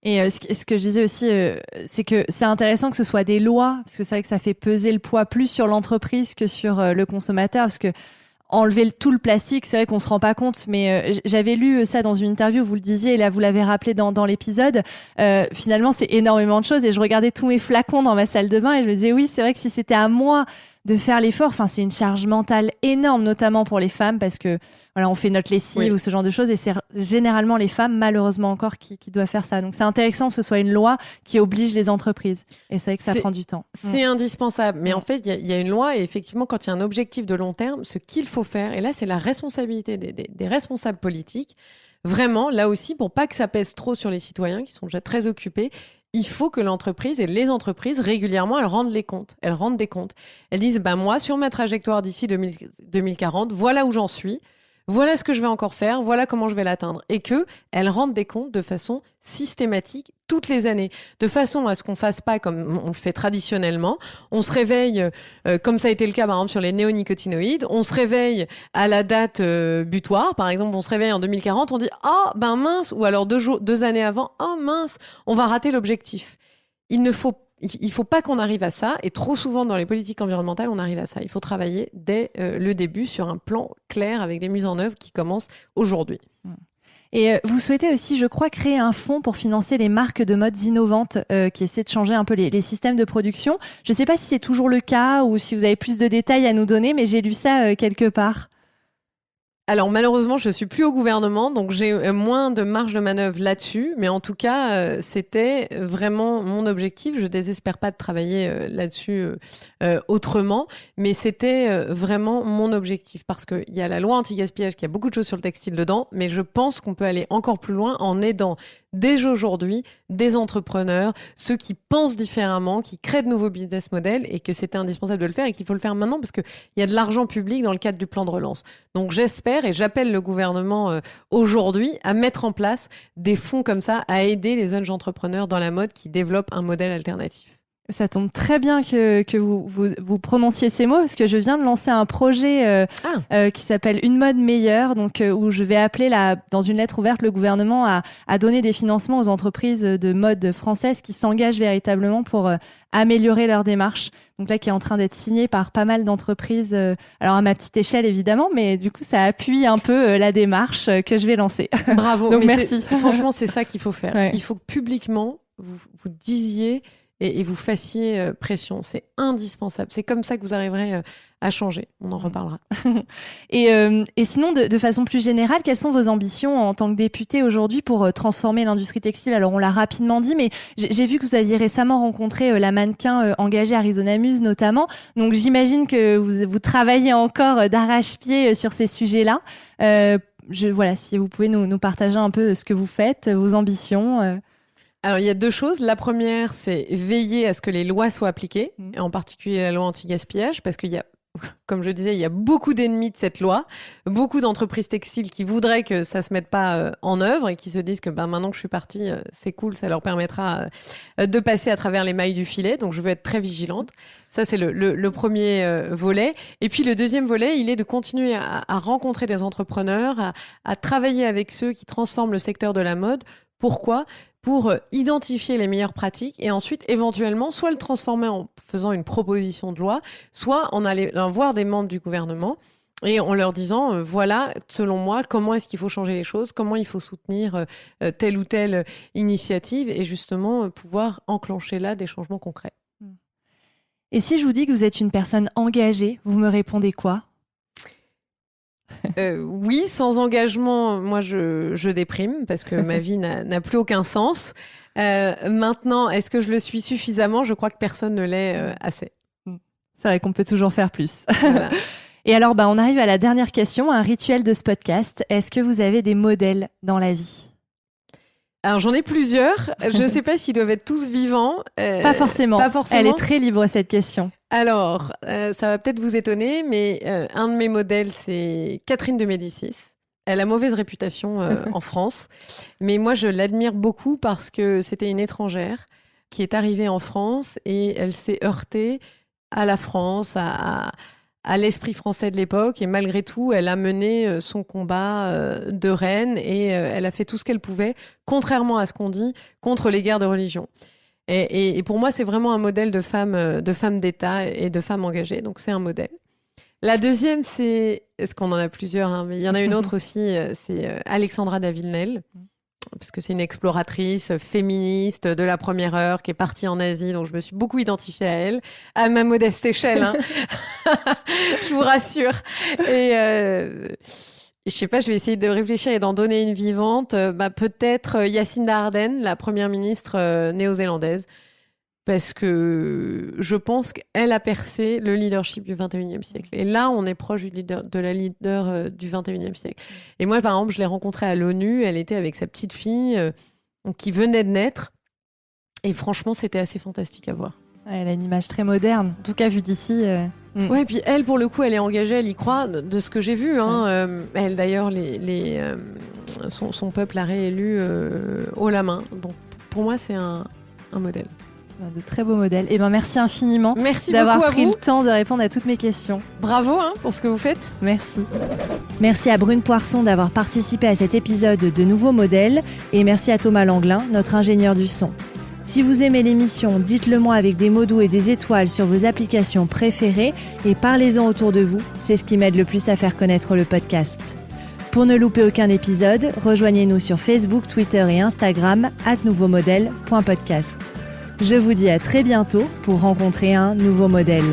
Et ce que je disais aussi, c'est que c'est intéressant que ce soit des lois, parce que c'est vrai que ça fait peser le poids plus sur l'entreprise que sur le consommateur, parce que enlever tout le plastique, c'est vrai qu'on se rend pas compte, mais j'avais lu ça dans une interview, vous le disiez, et là vous l'avez rappelé dans l'épisode, finalement c'est énormément de choses, et je regardais tous mes flacons dans ma salle de bain, et je me disais oui, c'est vrai que si c'était à moi de faire l'effort, enfin c'est une charge mentale énorme, notamment pour les femmes, parce que voilà, on fait notre lessive ou ce genre de choses, et c'est généralement les femmes, malheureusement encore, qui doivent faire ça. Donc c'est intéressant que ce soit une loi qui oblige les entreprises, et c'est vrai que ça prend du temps. C'est indispensable, mais en fait il y a une loi, et effectivement quand il y a un objectif de long terme, ce qu'il faut faire, et là c'est la responsabilité des responsables politiques, vraiment là aussi pour pas que ça pèse trop sur les citoyens qui sont déjà très occupés. Il faut que l'entreprise et les entreprises, régulièrement, elles rendent des comptes. Elles disent, moi, sur ma trajectoire d'ici 2040, voilà où j'en suis. voilà ce que je vais encore faire, voilà comment je vais l'atteindre. Et qu'elle rende des comptes de façon systématique toutes les années, de façon à ce qu'on ne fasse pas comme on le fait traditionnellement. On se réveille, comme ça a été le cas par exemple sur les néonicotinoïdes, on se réveille à la date butoir, par exemple on se réveille en 2040, on dit « Oh, ben mince !» ou alors 2 années avant « Oh mince, on va rater l'objectif ». Il faut pas qu'on arrive à ça, et trop souvent dans les politiques environnementales, on arrive à ça. Il faut travailler dès le début sur un plan clair avec des mises en œuvre qui commencent aujourd'hui. Et vous souhaitez aussi, je crois, créer un fonds pour financer les marques de modes innovantes qui essaient de changer un peu les systèmes de production. Je ne sais pas si c'est toujours le cas ou si vous avez plus de détails à nous donner, mais j'ai lu ça quelque part. Alors malheureusement, je suis plus au gouvernement, donc j'ai moins de marge de manœuvre là-dessus. Mais en tout cas, c'était vraiment mon objectif. Je désespère pas de travailler là-dessus autrement, mais c'était vraiment mon objectif parce qu'il y a la loi anti-gaspillage qui a beaucoup de choses sur le textile dedans, mais je pense qu'on peut aller encore plus loin en aidant dès aujourd'hui des entrepreneurs, ceux qui pensent différemment, qui créent de nouveaux business models et que c'était indispensable de le faire et qu'il faut le faire maintenant parce qu'il y a de l'argent public dans le cadre du plan de relance. Donc j'espère et j'appelle le gouvernement aujourd'hui à mettre en place des fonds comme ça, à aider les jeunes entrepreneurs dans la mode qui développent un modèle alternatif. Ça tombe très bien que vous prononciez ces mots parce que je viens de lancer un projet qui s'appelle Une mode meilleure, donc où je vais appeler dans une lettre ouverte le gouvernement à donner des financements aux entreprises de mode françaises qui s'engagent véritablement pour améliorer leur démarche. Donc là, qui est en train d'être signé par pas mal d'entreprises, alors à ma petite échelle évidemment, mais du coup ça appuie un peu la démarche que je vais lancer. Bravo. Donc mais merci. Franchement, c'est ça qu'il faut faire. Ouais. Il faut que publiquement vous disiez et vous fassiez pression. C'est indispensable. C'est comme ça que vous arriverez à changer. On en reparlera. Et sinon, de façon plus générale, quelles sont vos ambitions en tant que député aujourd'hui pour transformer l'industrie textile ? Alors, on l'a rapidement dit, mais j'ai vu que vous aviez récemment rencontré la mannequin engagée Arizona Muse notamment. Donc, j'imagine que vous travaillez encore d'arrache-pied sur ces sujets-là. Voilà, si vous pouvez nous partager un peu ce que vous faites, vos ambitions. Alors, il y a 2 choses. La première, c'est veiller à ce que les lois soient appliquées, et en particulier la loi anti-gaspillage, parce qu'il y a, comme je disais, il y a beaucoup d'ennemis de cette loi, beaucoup d'entreprises textiles qui voudraient que ça se mette pas en œuvre et qui se disent que maintenant que je suis partie, c'est cool, ça leur permettra de passer à travers les mailles du filet. Donc, je veux être très vigilante. Ça, c'est le premier volet. Et puis, le deuxième volet, il est de continuer à rencontrer des entrepreneurs, à travailler avec ceux qui transforment le secteur de la mode. Pourquoi ? Pour identifier les meilleures pratiques et ensuite, éventuellement, soit le transformer en faisant une proposition de loi, soit en allant voir des membres du gouvernement et en leur disant, voilà, selon moi, comment est-ce qu'il faut changer les choses, comment il faut soutenir telle ou telle initiative et justement pouvoir enclencher là des changements concrets. Et si je vous dis que vous êtes une personne engagée, vous me répondez quoi ? Oui, sans engagement, moi je déprime parce que ma vie n'a plus aucun sens. Maintenant, est-ce que je le suis suffisamment ? Je crois que personne ne l'est assez. C'est vrai qu'on peut toujours faire plus. Voilà. Et alors, on arrive à la dernière question, un rituel de ce podcast. Est-ce que vous avez des modèles dans la vie ? Alors j'en ai plusieurs. Je ne sais pas s'ils doivent être tous vivants. Pas forcément. Pas forcément. Elle est très libre cette question. Alors, ça va peut-être vous étonner, mais un de mes modèles, c'est Catherine de Médicis. Elle a mauvaise réputation en France, mais moi, je l'admire beaucoup parce que c'était une étrangère qui est arrivée en France et elle s'est heurtée à la France, à l'esprit français de l'époque. Et malgré tout, elle a mené son combat de reine et elle a fait tout ce qu'elle pouvait, contrairement à ce qu'on dit, contre les guerres de religion. Et pour moi, c'est vraiment un modèle de femme d'État et de femme engagée. Donc, c'est un modèle. La deuxième, c'est... Est-ce qu'on en a plusieurs, mais il y en a une autre aussi, c'est Alexandra Davilnel, parce que c'est une exploratrice féministe de la première heure qui est partie en Asie. Donc, je me suis beaucoup identifiée à elle, à ma modeste échelle. Je vous rassure. Et... je sais pas, je vais essayer de réfléchir et d'en donner une vivante. Peut-être Jacinda Ardern, la première ministre néo-zélandaise, parce que je pense qu'elle a percé le leadership du 21e siècle. Et là, on est proche de la leader du 21e siècle. Et moi, par exemple, je l'ai rencontrée à l'ONU. Elle était avec sa petite fille qui venait de naître. Et franchement, c'était assez fantastique à voir. Elle a une image très moderne. En tout cas, vue d'ici, Ouais, puis elle, pour le coup, elle est engagée, elle y croit, de ce que j'ai vu. Elle, d'ailleurs, son peuple l'a réélue haut la main. Donc, pour moi, c'est un modèle. De très beaux modèles. Et merci infiniment d'avoir pris le temps de répondre à toutes mes questions. Bravo pour ce que vous faites. Merci. Merci à Brune Poirson d'avoir participé à cet épisode de Nouveaux Modèles et merci à Thomas Langlin, notre ingénieur du son. Si vous aimez l'émission, dites-le moi avec des mots doux et des étoiles sur vos applications préférées et parlez-en autour de vous. C'est ce qui m'aide le plus à faire connaître le podcast. Pour ne louper aucun épisode, rejoignez-nous sur Facebook, Twitter et Instagram @nouveaumodèle.podcast. Je vous dis à très bientôt pour rencontrer un nouveau modèle.